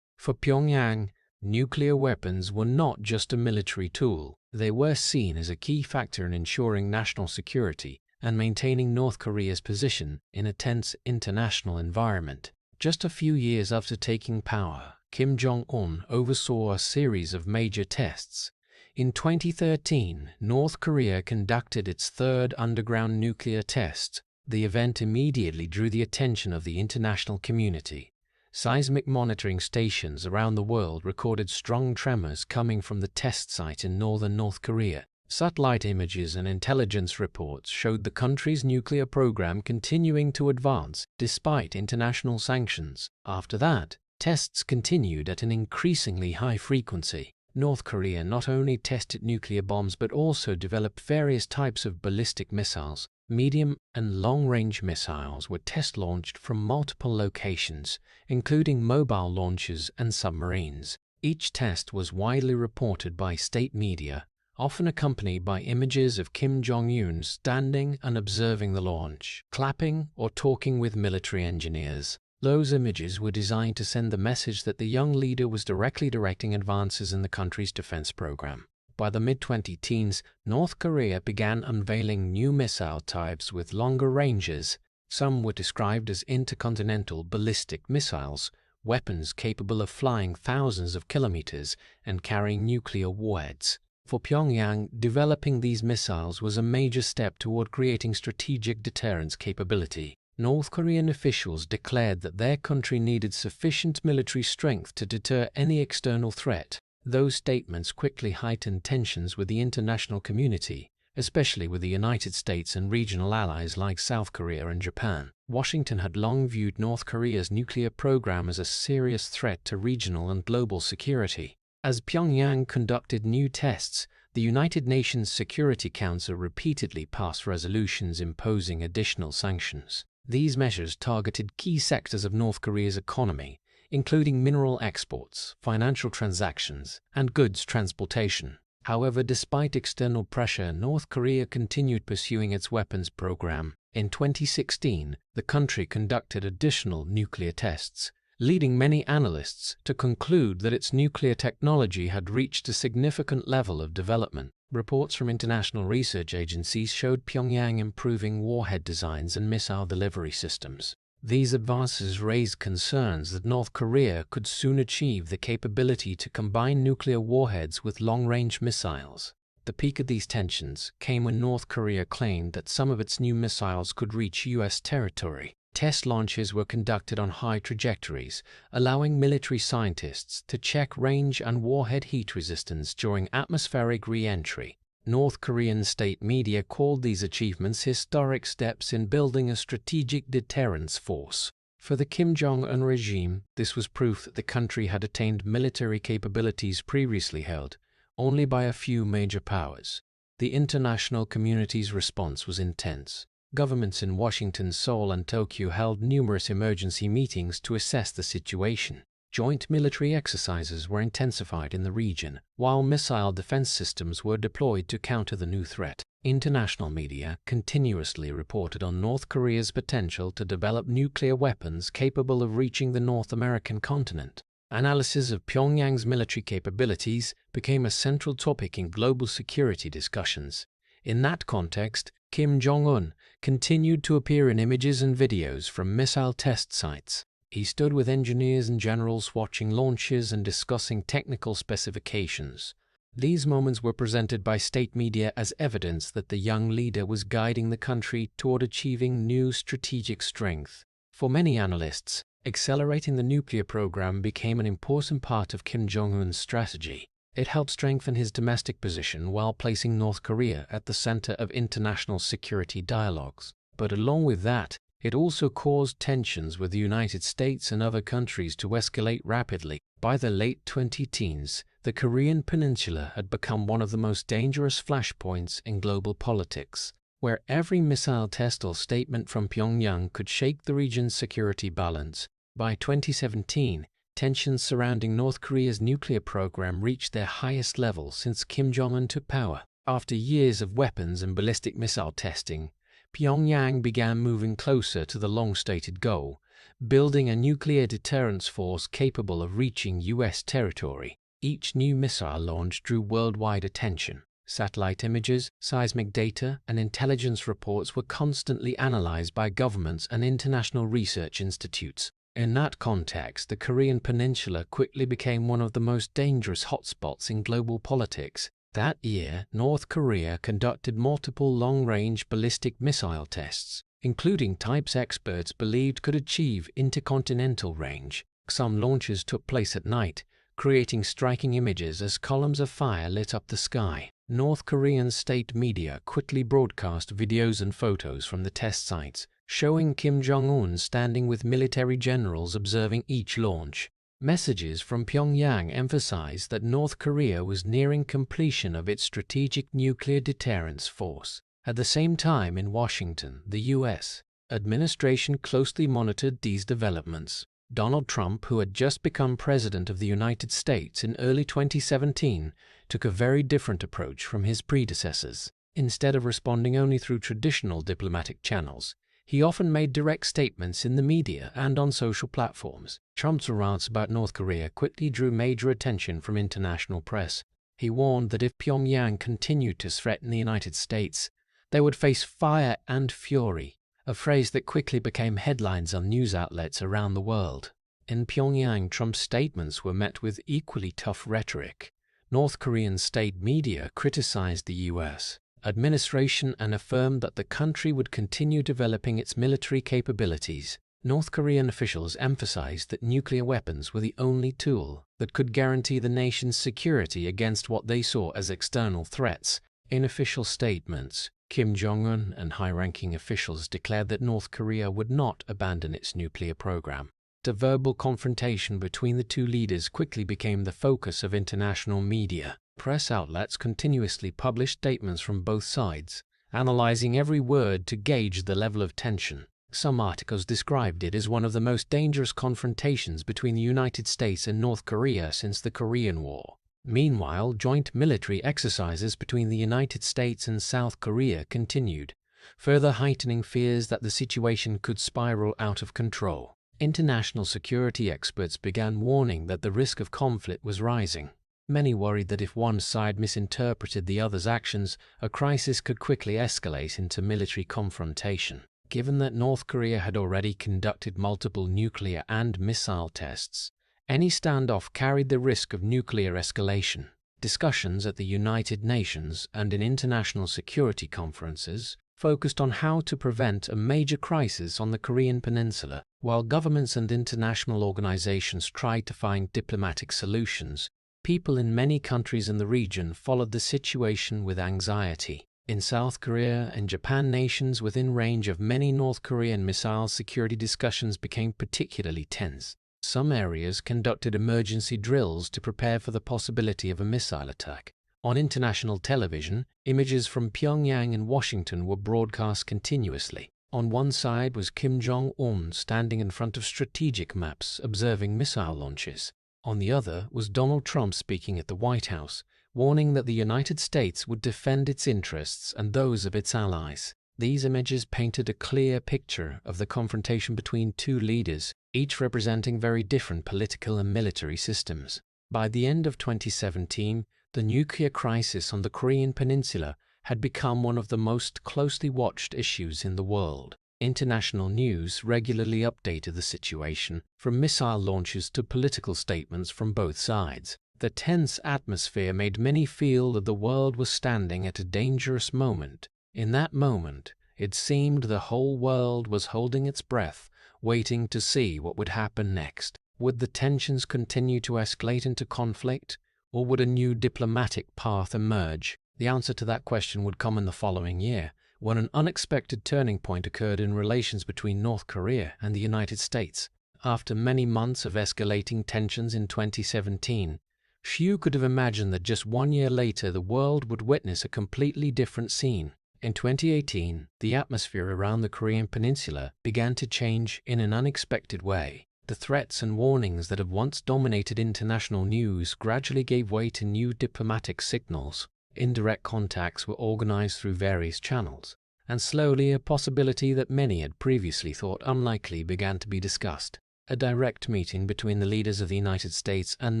S1: For Pyongyang, nuclear weapons were not just a military tool. They were seen as a key factor in ensuring national security and maintaining North Korea's position in a tense international environment. Just a few years after taking power, Kim Jong-un oversaw a series of major tests. In 2013, North Korea conducted its third underground nuclear test. The event immediately drew the attention of the international community. Seismic monitoring stations around the world recorded strong tremors coming from the test site in northern North Korea. Satellite images and intelligence reports showed the country's nuclear program continuing to advance despite international sanctions. After that, tests continued at an increasingly high frequency. North Korea not only tested nuclear bombs but also developed various types of ballistic missiles. Medium and long-range missiles were test-launched from multiple locations, including mobile launchers and submarines. Each test was widely reported by state media, often accompanied by images of Kim Jong-un standing and observing the launch, clapping or talking with military engineers. Those images were designed to send the message that the young leader was directly directing advances in the country's defense program. By the mid-2010s, North Korea began unveiling new missile types with longer ranges. Some were described as intercontinental ballistic missiles, weapons capable of flying thousands of kilometers and carrying nuclear warheads. For Pyongyang, developing these missiles was a major step toward creating strategic deterrence capability. North Korean officials declared that their country needed sufficient military strength to deter any external threat. Those statements quickly heightened tensions with the international community, especially with the United States and regional allies like South Korea and Japan. Washington had long viewed North Korea's nuclear program as a serious threat to regional and global security. As Pyongyang conducted new tests, the United Nations Security Council repeatedly passed resolutions imposing additional sanctions. These measures targeted key sectors of North Korea's economy, including mineral exports, financial transactions, and goods transportation. However, despite external pressure, North Korea continued pursuing its weapons program. In 2016, the country conducted additional nuclear tests, leading many analysts to conclude that its nuclear technology had reached a significant level of development. Reports from international research agencies showed Pyongyang improving warhead designs and missile delivery systems. These advances raised concerns that North Korea could soon achieve the capability to combine nuclear warheads with long-range missiles. The peak of these tensions came when North Korea claimed that some of its new missiles could reach U.S. territory. Test launches were conducted on high trajectories, allowing military scientists to check range and warhead heat resistance during atmospheric re-entry. North Korean state media called these achievements historic steps in building a strategic deterrence force. For the Kim Jong-un regime, this was proof that the country had attained military capabilities previously held only by a few major powers. The international community's response was intense. Governments in Washington, Seoul, and Tokyo held numerous emergency meetings to assess the situation. Joint military exercises were intensified in the region, while missile defense systems were deployed to counter the new threat. International media continuously reported on North Korea's potential to develop nuclear weapons capable of reaching the North American continent. Analysis of Pyongyang's military capabilities became a central topic in global security discussions. In that context, Kim Jong-un continued to appear in images and videos from missile test sites. He stood with engineers and generals watching launches and discussing technical specifications. These moments were presented by state media as evidence that the young leader was guiding the country toward achieving new strategic strength. For many analysts, accelerating the nuclear program became an important part of Kim Jong-un's strategy. It helped strengthen his domestic position while placing North Korea at the center of international security dialogues. But along with that, it also caused tensions with the United States and other countries to escalate rapidly. By the late 2010s, the Korean Peninsula had become one of the most dangerous flashpoints in global politics, where every missile test or statement from Pyongyang could shake the region's security balance. By 2017, tensions surrounding North Korea's nuclear program reached their highest level since Kim Jong-un took power. After years of weapons and ballistic missile testing, Pyongyang began moving closer to the long-stated goal, building a nuclear deterrence force capable of reaching U.S. territory. Each new missile launch drew worldwide attention. Satellite images, seismic data, and intelligence reports were constantly analyzed by governments and international research institutes. In that context, the Korean Peninsula quickly became one of the most dangerous hotspots in global politics. That year, North Korea conducted multiple long-range ballistic missile tests, including types experts believed could achieve intercontinental range. Some launches took place at night, creating striking images as columns of fire lit up the sky. North Korean state media quickly broadcast videos and photos from the test sites, showing Kim Jong Un standing with military generals observing each launch. Messages from Pyongyang emphasized that North Korea was nearing completion of its strategic nuclear deterrence force. At the same time, in Washington, the U.S. administration closely monitored these developments. Donald Trump, who had just become President of the United States in early 2017, took a very different approach from his predecessors. Instead of responding only through traditional diplomatic channels, he often made direct statements in the media and on social platforms. Trump's rants about North Korea quickly drew major attention from international press. He warned that if Pyongyang continued to threaten the United States, they would face fire and fury, a phrase that quickly became headlines on news outlets around the world. In Pyongyang, Trump's statements were met with equally tough rhetoric. North Korean state media criticized the U.S. administration and affirmed that the country would continue developing its military capabilities. North Korean officials emphasized that nuclear weapons were the only tool that could guarantee the nation's security against what they saw as external threats. In official statements, Kim Jong Un and high-ranking officials declared that North Korea would not abandon its nuclear program. The verbal confrontation between the two leaders quickly became the focus of international media. Press outlets continuously published statements from both sides, analyzing every word to gauge the level of tension. Some articles described it as one of the most dangerous confrontations between the United States and North Korea since the Korean War. Meanwhile, joint military exercises between the United States and South Korea continued, further heightening fears that the situation could spiral out of control. International security experts began warning that the risk of conflict was rising. Many worried that if one side misinterpreted the other's actions, a crisis could quickly escalate into military confrontation. Given that North Korea had already conducted multiple nuclear and missile tests, any standoff carried the risk of nuclear escalation. Discussions at the United Nations and in international security conferences focused on how to prevent a major crisis on the Korean Peninsula. While governments and international organizations tried to find diplomatic solutions, people in many countries in the region followed the situation with anxiety. In South Korea and Japan, nations within range of many North Korean missile security discussions became particularly tense. Some areas conducted emergency drills to prepare for the possibility of a missile attack. On international television, images from Pyongyang and Washington were broadcast continuously. On one side was Kim Jong Un standing in front of strategic maps observing missile launches. On the other was Donald Trump speaking at the White House, warning that the United States would defend its interests and those of its allies. These images painted a clear picture of the confrontation between two leaders, each representing very different political and military systems. By the end of 2017, the nuclear crisis on the Korean Peninsula had become one of the most closely watched issues in the world. International news regularly updated the situation, from missile launches to political statements from both sides. The tense atmosphere made many feel that the world was standing at a dangerous moment. In that moment, it seemed the whole world was holding its breath, waiting to see what would happen next. Would the tensions continue to escalate into conflict, or would a new diplomatic path emerge? The answer to that question would come in the following year, when an unexpected turning point occurred in relations between North Korea and the United States. After many months of escalating tensions in 2017, few could have imagined that just 1 year later the world would witness a completely different scene. In 2018, the atmosphere around the Korean Peninsula began to change in an unexpected way. The threats and warnings that had once dominated international news gradually gave way to new diplomatic signals. Indirect contacts were organized through various channels, and slowly a possibility that many had previously thought unlikely began to be discussed: a direct meeting between the leaders of the United States and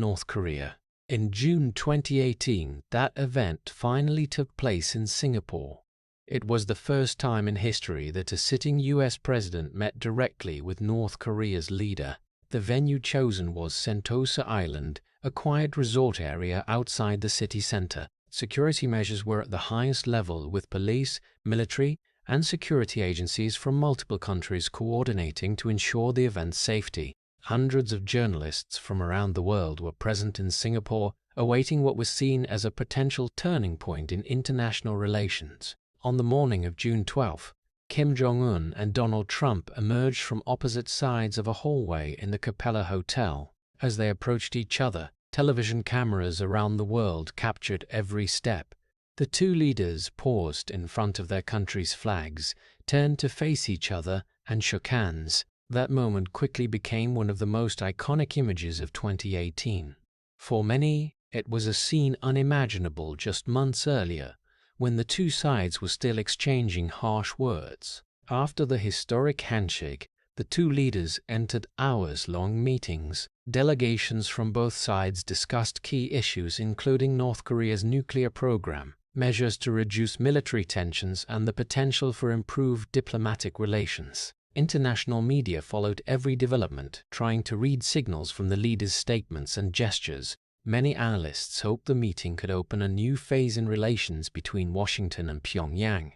S1: North Korea. In June 2018, that event finally took place in Singapore. It was the first time in history that a sitting US president met directly with North Korea's leader. The venue chosen was Sentosa Island, a quiet resort area outside the city center. Security measures were at the highest level, with police, military, and security agencies from multiple countries coordinating to ensure the event's safety. Hundreds of journalists from around the world were present in Singapore, awaiting what was seen as a potential turning point in international relations. On the morning of June 12, Jong Un and Donald Trump emerged from opposite sides of a hallway in the Capella Hotel. As they approached each other, television cameras around the world captured every step. The two leaders paused in front of their country's flags, turned to face each other, and shook hands. That moment quickly became one of the most iconic images of 2018. For many, it was a scene unimaginable just months earlier, when the two sides were still exchanging harsh words. After the historic handshake, the two leaders entered hours-long meetings. Delegations from both sides discussed key issues including North Korea's nuclear program, measures to reduce military tensions, and the potential for improved diplomatic relations. International media followed every development, trying to read signals from the leaders' statements and gestures. Many analysts hoped the meeting could open a new phase in relations between Washington and Pyongyang.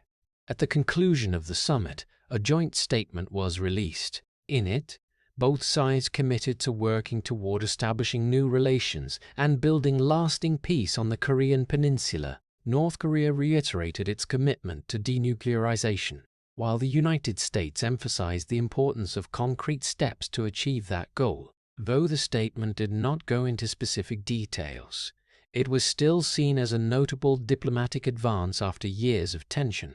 S1: At the conclusion of the summit, a joint statement was released. In it, both sides committed to working toward establishing new relations and building lasting peace on the Korean peninsula. North Korea reiterated its commitment to denuclearization, while the United States emphasized the importance of concrete steps to achieve that goal. Though the statement did not go into specific details, it was still seen as a notable diplomatic advance after years of tension.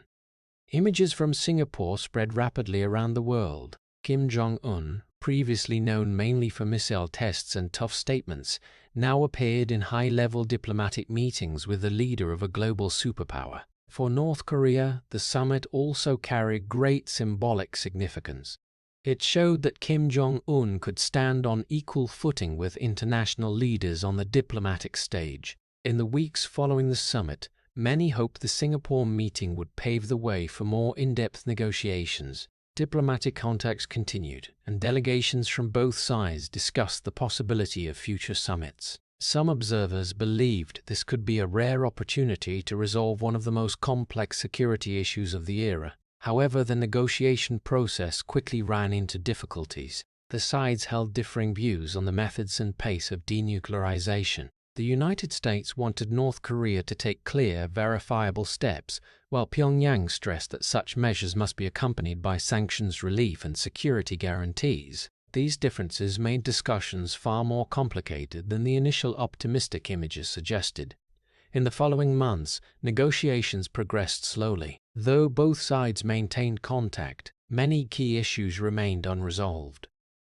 S1: Images from Singapore spread rapidly around the world. Jong Un, previously known mainly for missile tests and tough statements, now appeared in high-level diplomatic meetings with the leader of a global superpower. For North Korea, the summit also carried great symbolic significance. It showed that Jong Un could stand on equal footing with international leaders on the diplomatic stage. In the weeks following the summit, many hoped the Singapore meeting would pave the way for more in-depth negotiations. Diplomatic contacts continued, and delegations from both sides discussed the possibility of future summits. Some observers believed this could be a rare opportunity to resolve one of the most complex security issues of the era. However, the negotiation process quickly ran into difficulties. The sides held differing views on the methods and pace of denuclearization. The United States wanted North Korea to take clear, verifiable steps, while Pyongyang stressed that such measures must be accompanied by sanctions relief and security guarantees. These differences made discussions far more complicated than the initial optimistic images suggested. In the following months, negotiations progressed slowly. Though both sides maintained contact, many key issues remained unresolved.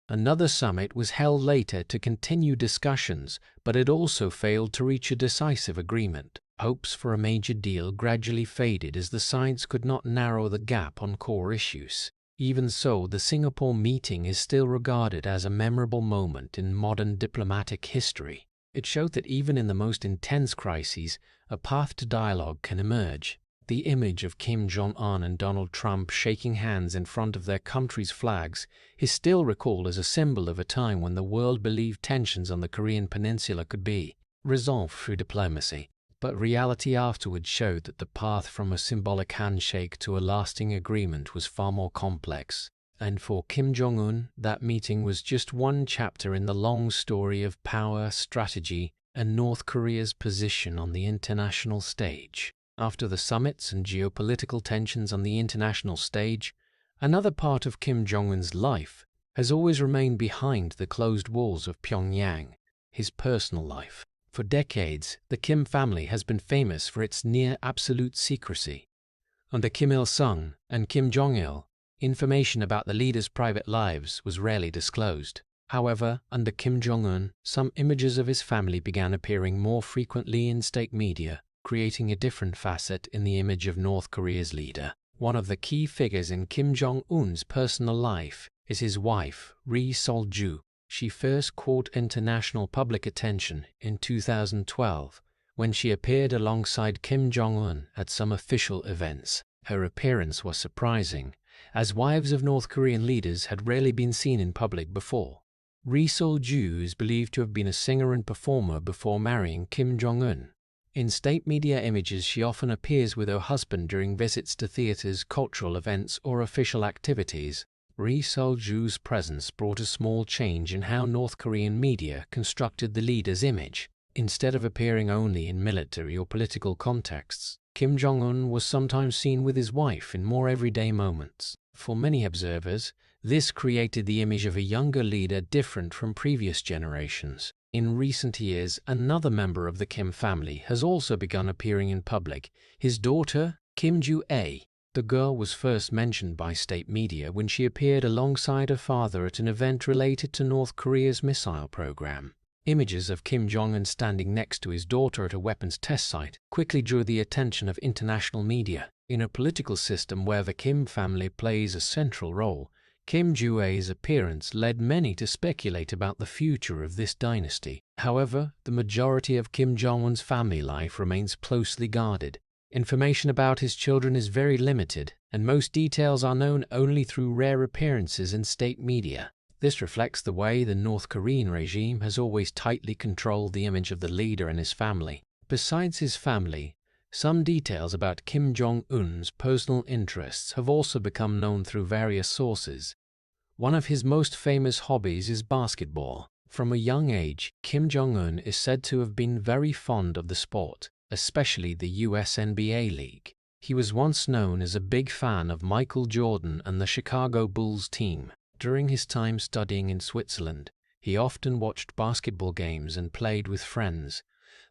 S1: Another summit was held later to continue discussions, but it also failed to reach a decisive agreement. Hopes for a major deal gradually faded as the sides could not narrow the gap on core issues. Even so, the Singapore meeting is still regarded as a memorable moment in modern diplomatic history. It showed that even in the most intense crises, a path to dialogue can emerge. The image of Jong Un and Donald Trump shaking hands in front of their country's flags is still recalled as a symbol of a time when the world believed tensions on the Korean peninsula could be resolved through diplomacy. But reality afterwards showed that the path from a symbolic handshake to a lasting agreement was far more complex. And for Jong Un, that meeting was just one chapter in the long story of power, strategy, and North Korea's position on the international stage. After the summits and geopolitical tensions on the international stage, another part of Jong Un's life has always remained behind the closed walls of Pyongyang: his personal life. For decades, the Kim family has been famous for its near-absolute secrecy. Under Kim Il-sung and Kim Jong-il, information about the leaders' private lives was rarely disclosed. However, under Jong Un, some images of his family began appearing more frequently in state media. creating a different facet in the image of North Korea's leader. One of the key figures in Kim Jong Un's personal life is his wife, Ri Sol-ju. She first caught international public attention in 2012 when she appeared alongside Kim Jong Un at some official events. Her appearance was surprising, as wives of North Korean leaders had rarely been seen in public before. Ri Sol-ju is believed to have been a singer and performer before marrying Kim Jong Un. In state media images, she often appears with her husband during visits to theaters, cultural events, or official activities. Ri Sol-ju's presence brought a small change in how North Korean media constructed the leader's image. Instead of appearing only in military or political contexts, Kim Jong Un was sometimes seen with his wife in more everyday moments. For many observers, this created the image of a younger leader different from previous generations. In recent years, another member of the Kim family has also begun appearing in public, his daughter, Kim Ju-ae. The girl was first mentioned by state media when she appeared alongside her father at an event related to North Korea's missile program. Images of Kim Jong-un standing next to his daughter at a weapons test site quickly drew the attention of international media. In a political system where the Kim family plays a central role, Kim Ju-ae's appearance led many to speculate about the future of this dynasty. However, the majority of Kim Jong-un's family life remains closely guarded. Information about his children is very limited, and most details are known only through rare appearances in state media. This reflects the way the North Korean regime has always tightly controlled the image of the leader and his family. Besides his family, some details about Kim Jong-un's personal interests have also become known through various sources. One of his most famous hobbies is basketball. From a young age, Kim Jong-un is said to have been very fond of the sport, especially the US NBA League. He was once known as a big fan of Michael Jordan and the Chicago Bulls team. During his time studying in Switzerland, he often watched basketball games and played with friends.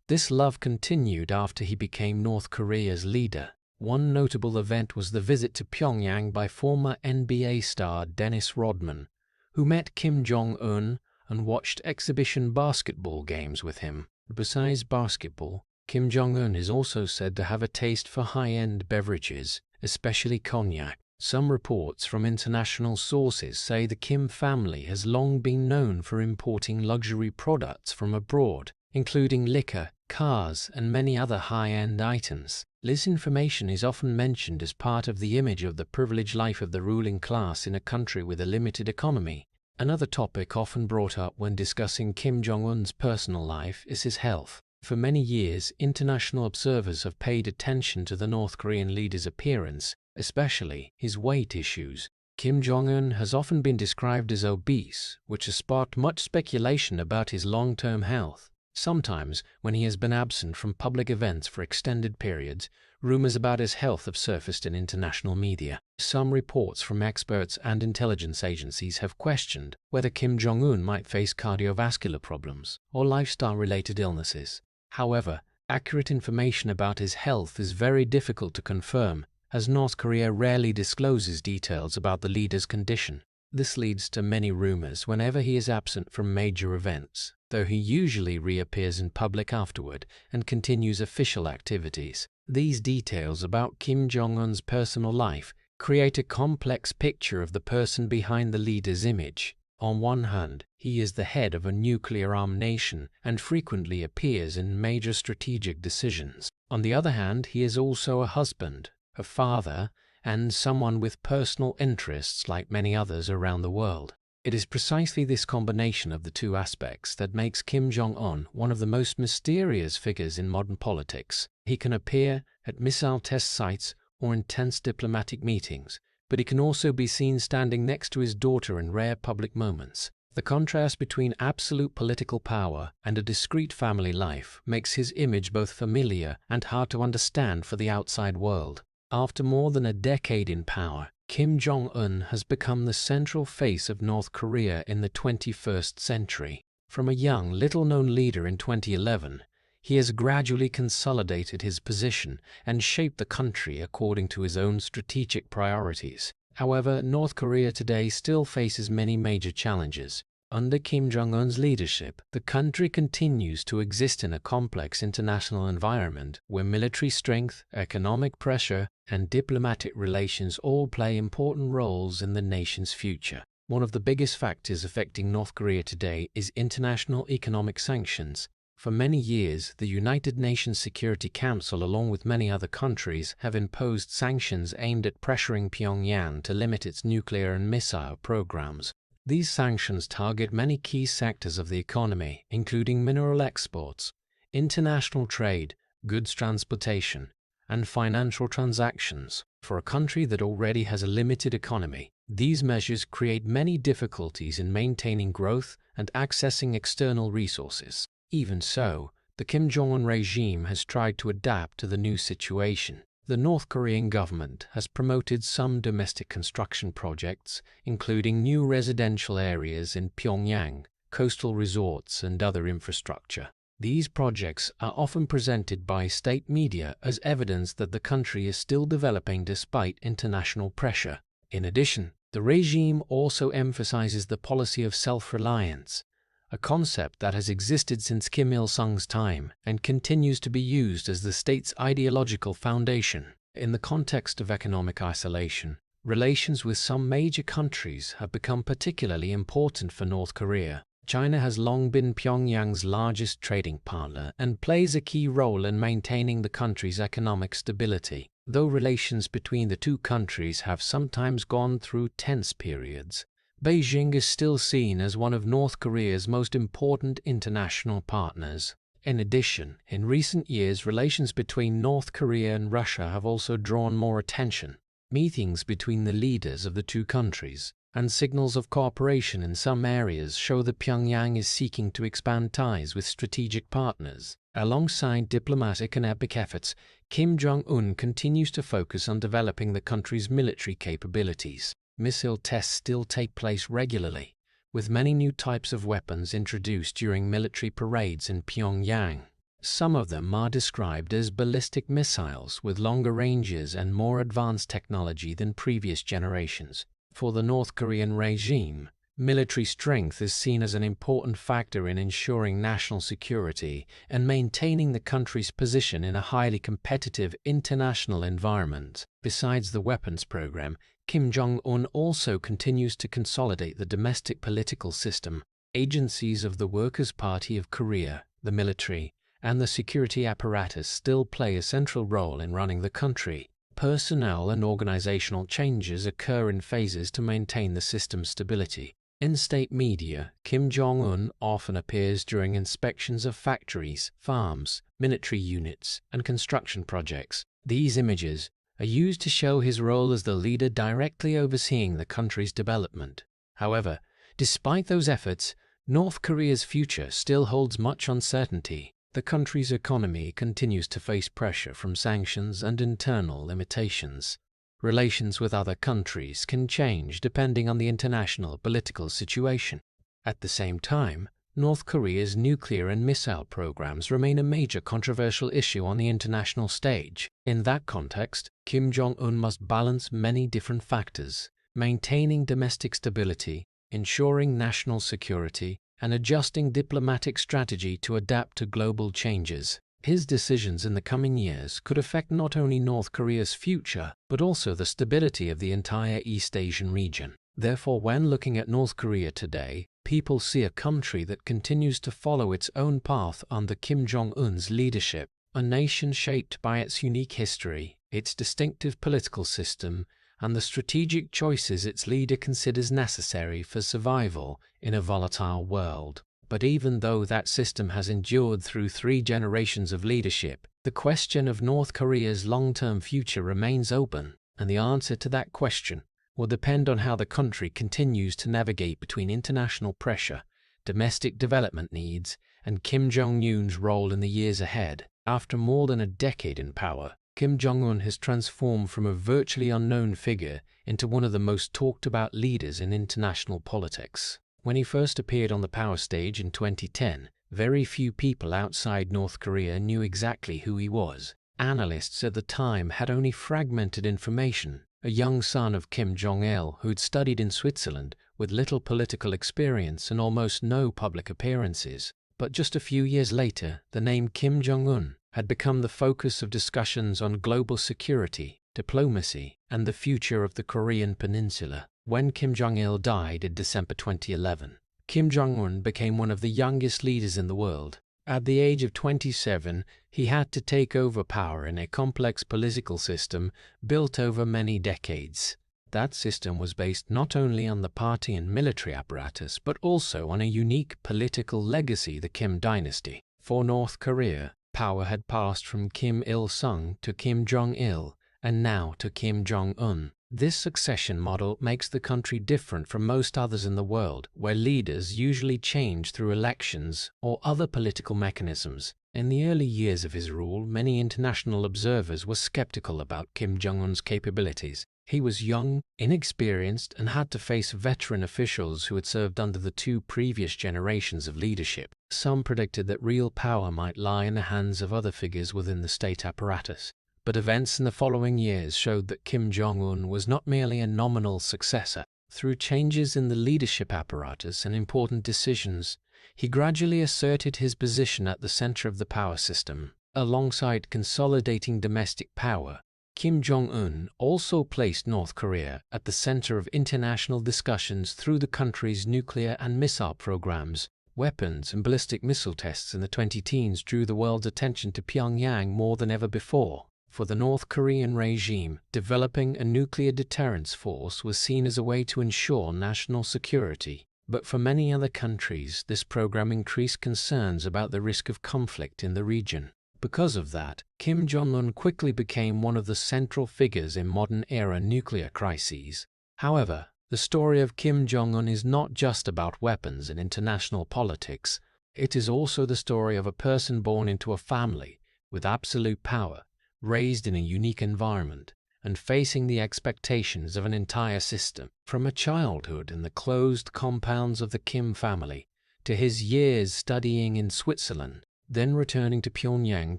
S1: This love continued after he became North Korea's leader. One notable event was the visit to Pyongyang by former NBA star Dennis Rodman, who met Kim Jong-un and watched exhibition basketball games with him. Besides basketball, Kim Jong-un is also said to have a taste for high-end beverages, especially cognac. Some reports from international sources say the Kim family has long been known for importing luxury products from abroad, including liquor, cars, and many other high-end items. This information is often mentioned as part of the image of the privileged life of the ruling class in a country with a limited economy. Another topic often brought up when discussing Kim Jong-un's personal life is his health. For many years, international observers have paid attention to the North Korean leader's appearance, especially his weight issues. Kim Jong-un has often been described as obese, which has sparked much speculation about his long-term health. Sometimes, when he has been absent from public events for extended periods, rumors about his health have surfaced in international media. Some reports from experts and intelligence agencies have questioned whether Kim Jong-un might face cardiovascular problems or lifestyle-related illnesses. However, accurate information about his health is very difficult to confirm, as North Korea rarely discloses details about the leader's condition. This leads to many rumors whenever he is absent from major events, though he usually reappears in public afterward and continues official activities. These details about Kim Jong-un's personal life create a complex picture of the person behind the leader's image. On one hand, he is the head of a nuclear-armed nation and frequently appears in major strategic decisions. On the other hand, he is also a husband, a father, and someone with personal interests like many others around the world. It is precisely this combination of the two aspects that makes Kim Jong-un one of the most mysterious figures in modern politics. He can appear at missile test sites or intense diplomatic meetings, but he can also be seen standing next to his daughter in rare public moments. The contrast between absolute political power and a discreet family life makes his image both familiar and hard to understand for the outside world. After more than a decade in power, Kim Jong-un has become the central face of North Korea in the 21st century. From a young, little-known leader in 2011, he has gradually consolidated his position and shaped the country according to his own strategic priorities. However, North Korea today still faces many major challenges. Under Kim Jong Un's leadership, the country continues to exist in a complex international environment where military strength, economic pressure, and diplomatic relations all play important roles in the nation's future. One of the biggest factors affecting North Korea today is international economic sanctions. For many years, the United Nations Security Council, along with many other countries, have imposed sanctions aimed at pressuring Pyongyang to limit its nuclear and missile programs. These sanctions target many key sectors of the economy, including mineral exports, international trade, goods transportation, and financial transactions. For a country that already has a limited economy, these measures create many difficulties in maintaining growth and accessing external resources. Even so, the Kim Jong-un regime has tried to adapt to the new situation. The North Korean government has promoted some domestic construction projects, including new residential areas in Pyongyang, coastal resorts, and other infrastructure. These projects are often presented by state media as evidence that the country is still developing despite international pressure. In addition, the regime also emphasizes the policy of self-reliance, a concept that has existed since Kim Il-sung's time and continues to be used as the state's ideological foundation. In the context of economic isolation, relations with some major countries have become particularly important for North Korea. China has long been Pyongyang's largest trading partner and plays a key role in maintaining the country's economic stability. Though relations between the two countries have sometimes gone through tense periods, Beijing is still seen as one of North Korea's most important international partners. In addition, in recent years, relations between North Korea and Russia have also drawn more attention. Meetings between the leaders of the two countries and signals of cooperation in some areas show that Pyongyang is seeking to expand ties with strategic partners. Alongside diplomatic and epic efforts, Kim Jong-un continues to focus on developing the country's military capabilities. Missile tests still take place regularly, with many new types of weapons introduced during military parades in Pyongyang. Some of them are described as ballistic missiles with longer ranges and more advanced technology than previous generations. For the North Korean regime, military strength is seen as an important factor in ensuring national security and maintaining the country's position in a highly competitive international environment. Besides the weapons program, Kim Jong-un also continues to consolidate the domestic political system. Agencies of the Workers' Party of Korea, the military, and the security apparatus still play a central role in running the country. Personnel and organizational changes occur in phases to maintain the system's stability. In state media, Kim Jong-un often appears during inspections of factories, farms, military units, and construction projects. These images are used to show his role as the leader directly overseeing the country's development. However, despite those efforts, North Korea's future still holds much uncertainty. The country's economy continues to face pressure from sanctions and internal limitations. Relations with other countries can change depending on the international political situation. At the same time, North Korea's nuclear and missile programs remain a major controversial issue on the international stage. In that context, Kim Jong-un must balance many different factors, maintaining domestic stability, ensuring national security, and adjusting diplomatic strategy to adapt to global changes. His decisions in the coming years could affect not only North Korea's future, but also the stability of the entire East Asian region. Therefore, when looking at North Korea today, people see a country that continues to follow its own path under Kim Jong-un's leadership, a nation shaped by its unique history, its distinctive political system, and the strategic choices its leader considers necessary for survival in a volatile world. But even though that system has endured through 3 generations of leadership, the question of North Korea's long-term future remains open, and the answer to that question will depend on how the country continues to navigate between international pressure, domestic development needs, and Kim Jong-un's role in the years ahead. After more than a decade in power, Kim Jong-un has transformed from a virtually unknown figure into one of the most talked about leaders in international politics. When he first appeared on the power stage in 2010, very few people outside North Korea knew exactly who he was. Analysts at the time had only fragmented information. A young son of Kim Jong-il who had studied in Switzerland with little political experience and almost no public appearances. But just a few years later, the name Kim Jong Un had become the focus of discussions on global security, diplomacy, and the future of the Korean Peninsula. When Kim Jong-il died in December 2011, Kim Jong-un became one of the youngest leaders in the world. At the age of 27, he had to take over power in a complex political system built over many decades. That system was based not only on the party and military apparatus, but also on a unique political legacy, the Kim dynasty. For North Korea, power had passed from Kim Il-sung to Kim Jong-il, and now to Kim Jong-un. This succession model makes the country different from most others in the world, where leaders usually change through elections or other political mechanisms. In the early years of his rule, many international observers were skeptical about Kim Jong-un's capabilities. He was young, inexperienced, and had to face veteran officials who had served under the two previous generations of leadership. Some predicted that real power might lie in the hands of other figures within the state apparatus. But events in the following years showed that Kim Jong-un was not merely a nominal successor. Through changes in the leadership apparatus and important decisions, he gradually asserted his position at the center of the power system. Alongside consolidating domestic power, Kim Jong-un also placed North Korea at the center of international discussions through the country's nuclear and missile programs. Weapons and ballistic missile tests in the 2010s drew the world's attention to Pyongyang more than ever before. For the North Korean regime, developing a nuclear deterrence force was seen as a way to ensure national security. But for many other countries, this program increased concerns about the risk of conflict in the region. Because of that, Kim Jong-un quickly became one of the central figures in modern-era nuclear crises. However, the story of Kim Jong-un is not just about weapons and international politics. It is also the story of a person born into a family with absolute power, raised in a unique environment, and facing the expectations of an entire system. From a childhood in the closed compounds of the Kim family, to his years studying in Switzerland, then returning to Pyongyang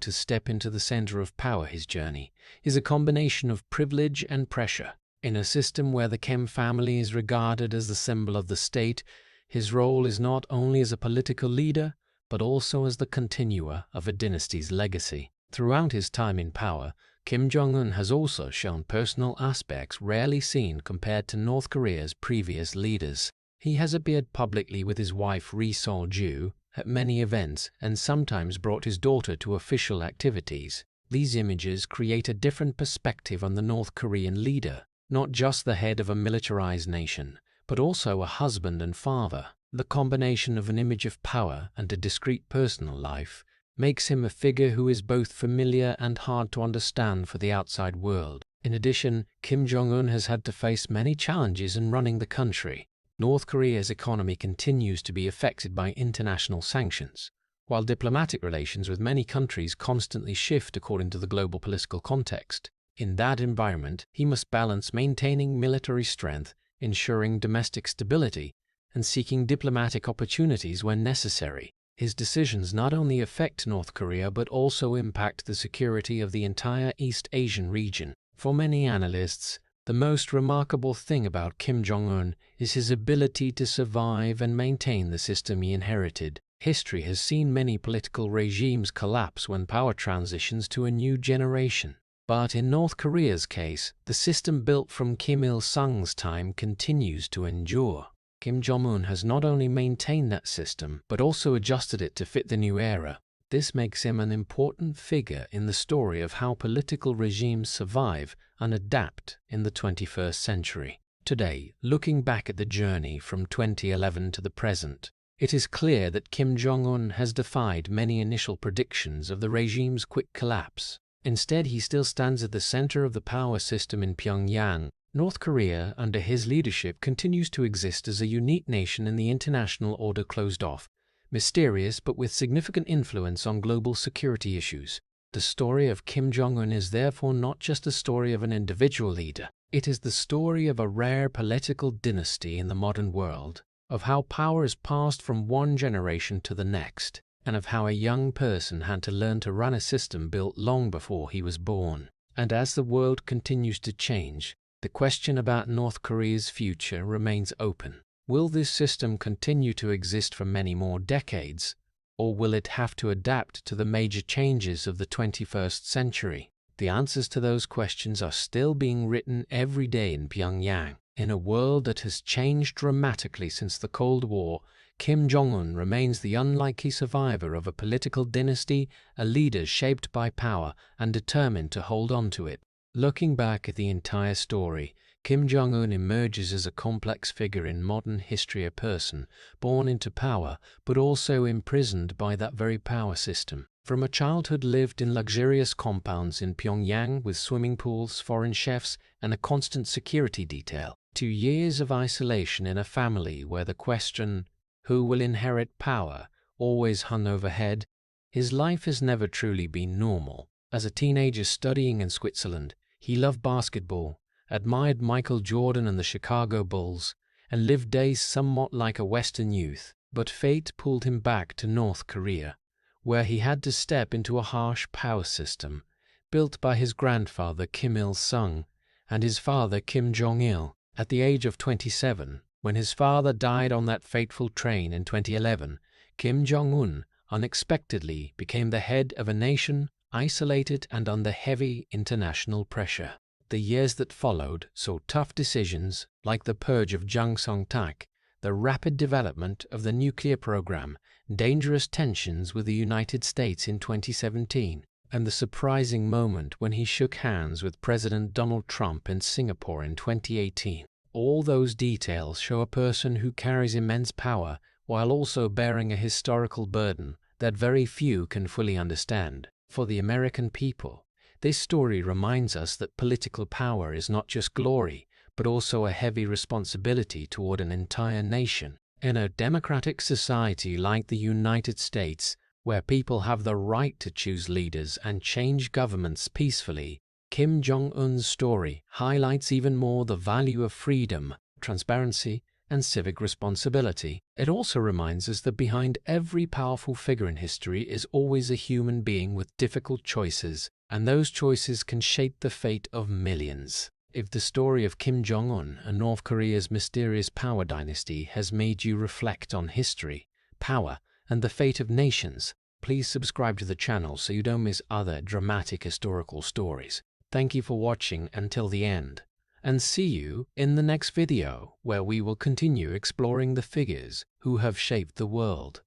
S1: to step into the center of power, his journey is a combination of privilege and pressure. In a system where the Kim family is regarded as the symbol of the state, his role is not only as a political leader, but also as the continuer of a dynasty's legacy. Throughout his time in power, Kim Jong-un has also shown personal aspects rarely seen compared to North Korea's previous leaders. He has appeared publicly with his wife Ri Sol-ju at many events and sometimes brought his daughter to official activities. These images create a different perspective on the North Korean leader, not just the head of a militarized nation, but also a husband and father. The combination of an image of power and a discreet personal life makes him a figure who is both familiar and hard to understand for the outside world. In addition, Kim Jong-un has had to face many challenges in running the country. North Korea's economy continues to be affected by international sanctions, while diplomatic relations with many countries constantly shift according to the global political context. In that environment, he must balance maintaining military strength, ensuring domestic stability, and seeking diplomatic opportunities when necessary. His decisions not only affect North Korea but also impact the security of the entire East Asian region. For many analysts, the most remarkable thing about Kim Jong-un is his ability to survive and maintain the system he inherited. History has seen many political regimes collapse when power transitions to a new generation. But in North Korea's case, the system built from Kim Il-sung's time continues to endure. Kim Jong-un has not only maintained that system, but also adjusted it to fit the new era. This makes him an important figure in the story of how political regimes survive and adapt in the 21st century. Today, looking back at the journey from 2011 to the present, it is clear that Kim Jong-un has defied many initial predictions of the regime's quick collapse. Instead, he still stands at the center of the power system in Pyongyang. North Korea, under his leadership, continues to exist as a unique nation in the international order, closed off, mysterious but with significant influence on global security issues. The story of Kim Jong-un is therefore not just a story of an individual leader. It is the story of a rare political dynasty in the modern world, of how power is passed from one generation to the next, and of how a young person had to learn to run a system built long before he was born. And as the world continues to change, the question about North Korea's future remains open. Will this system continue to exist for many more decades, or will it have to adapt to the major changes of the 21st century? The answers to those questions are still being written every day in Pyongyang. In a world that has changed dramatically since the Cold War, Kim Jong Un remains the unlikely survivor of a political dynasty, a leader shaped by power and determined to hold on to it. Looking back at the entire story, Kim Jong Un emerges as a complex figure in modern history, a person born into power but also imprisoned by that very power system. From a childhood lived in luxurious compounds in Pyongyang with swimming pools, foreign chefs, and a constant security detail, to years of isolation in a family where the question, who will inherit power, always hung overhead, his life has never truly been normal. As a teenager studying in Switzerland, he loved basketball, admired Michael Jordan and the Chicago Bulls, and lived days somewhat like a Western youth. But fate pulled him back to North Korea, where he had to step into a harsh power system built by his grandfather Kim Il-sung and his father Kim Jong-il. At the age of 27, when his father died on that fateful train in 2011, Kim Jong-un unexpectedly became the head of a nation isolated and under heavy international pressure. The years that followed saw tough decisions like the purge of Jang Song-tak, the rapid development of the nuclear program, dangerous tensions with the United States in 2017, and the surprising moment when he shook hands with President Donald Trump in Singapore in 2018. All those details show a person who carries immense power while also bearing a historical burden that very few can fully understand. For the American people, this story reminds us that political power is not just glory, but also a heavy responsibility toward an entire nation. In a democratic society like the United States, where people have the right to choose leaders and change governments peacefully, Kim Jong-un's story highlights even more the value of freedom, transparency, and civic responsibility. It also reminds us that behind every powerful figure in history is always a human being with difficult choices, and those choices can shape the fate of millions. If the story of Kim Jong-un and North Korea's mysterious power dynasty has made you reflect on history, power, and the fate of nations, please subscribe to the channel so you don't miss other dramatic historical stories. Thank you for watching until the end, and see you in the next video where we will continue exploring the figures who have shaped the world.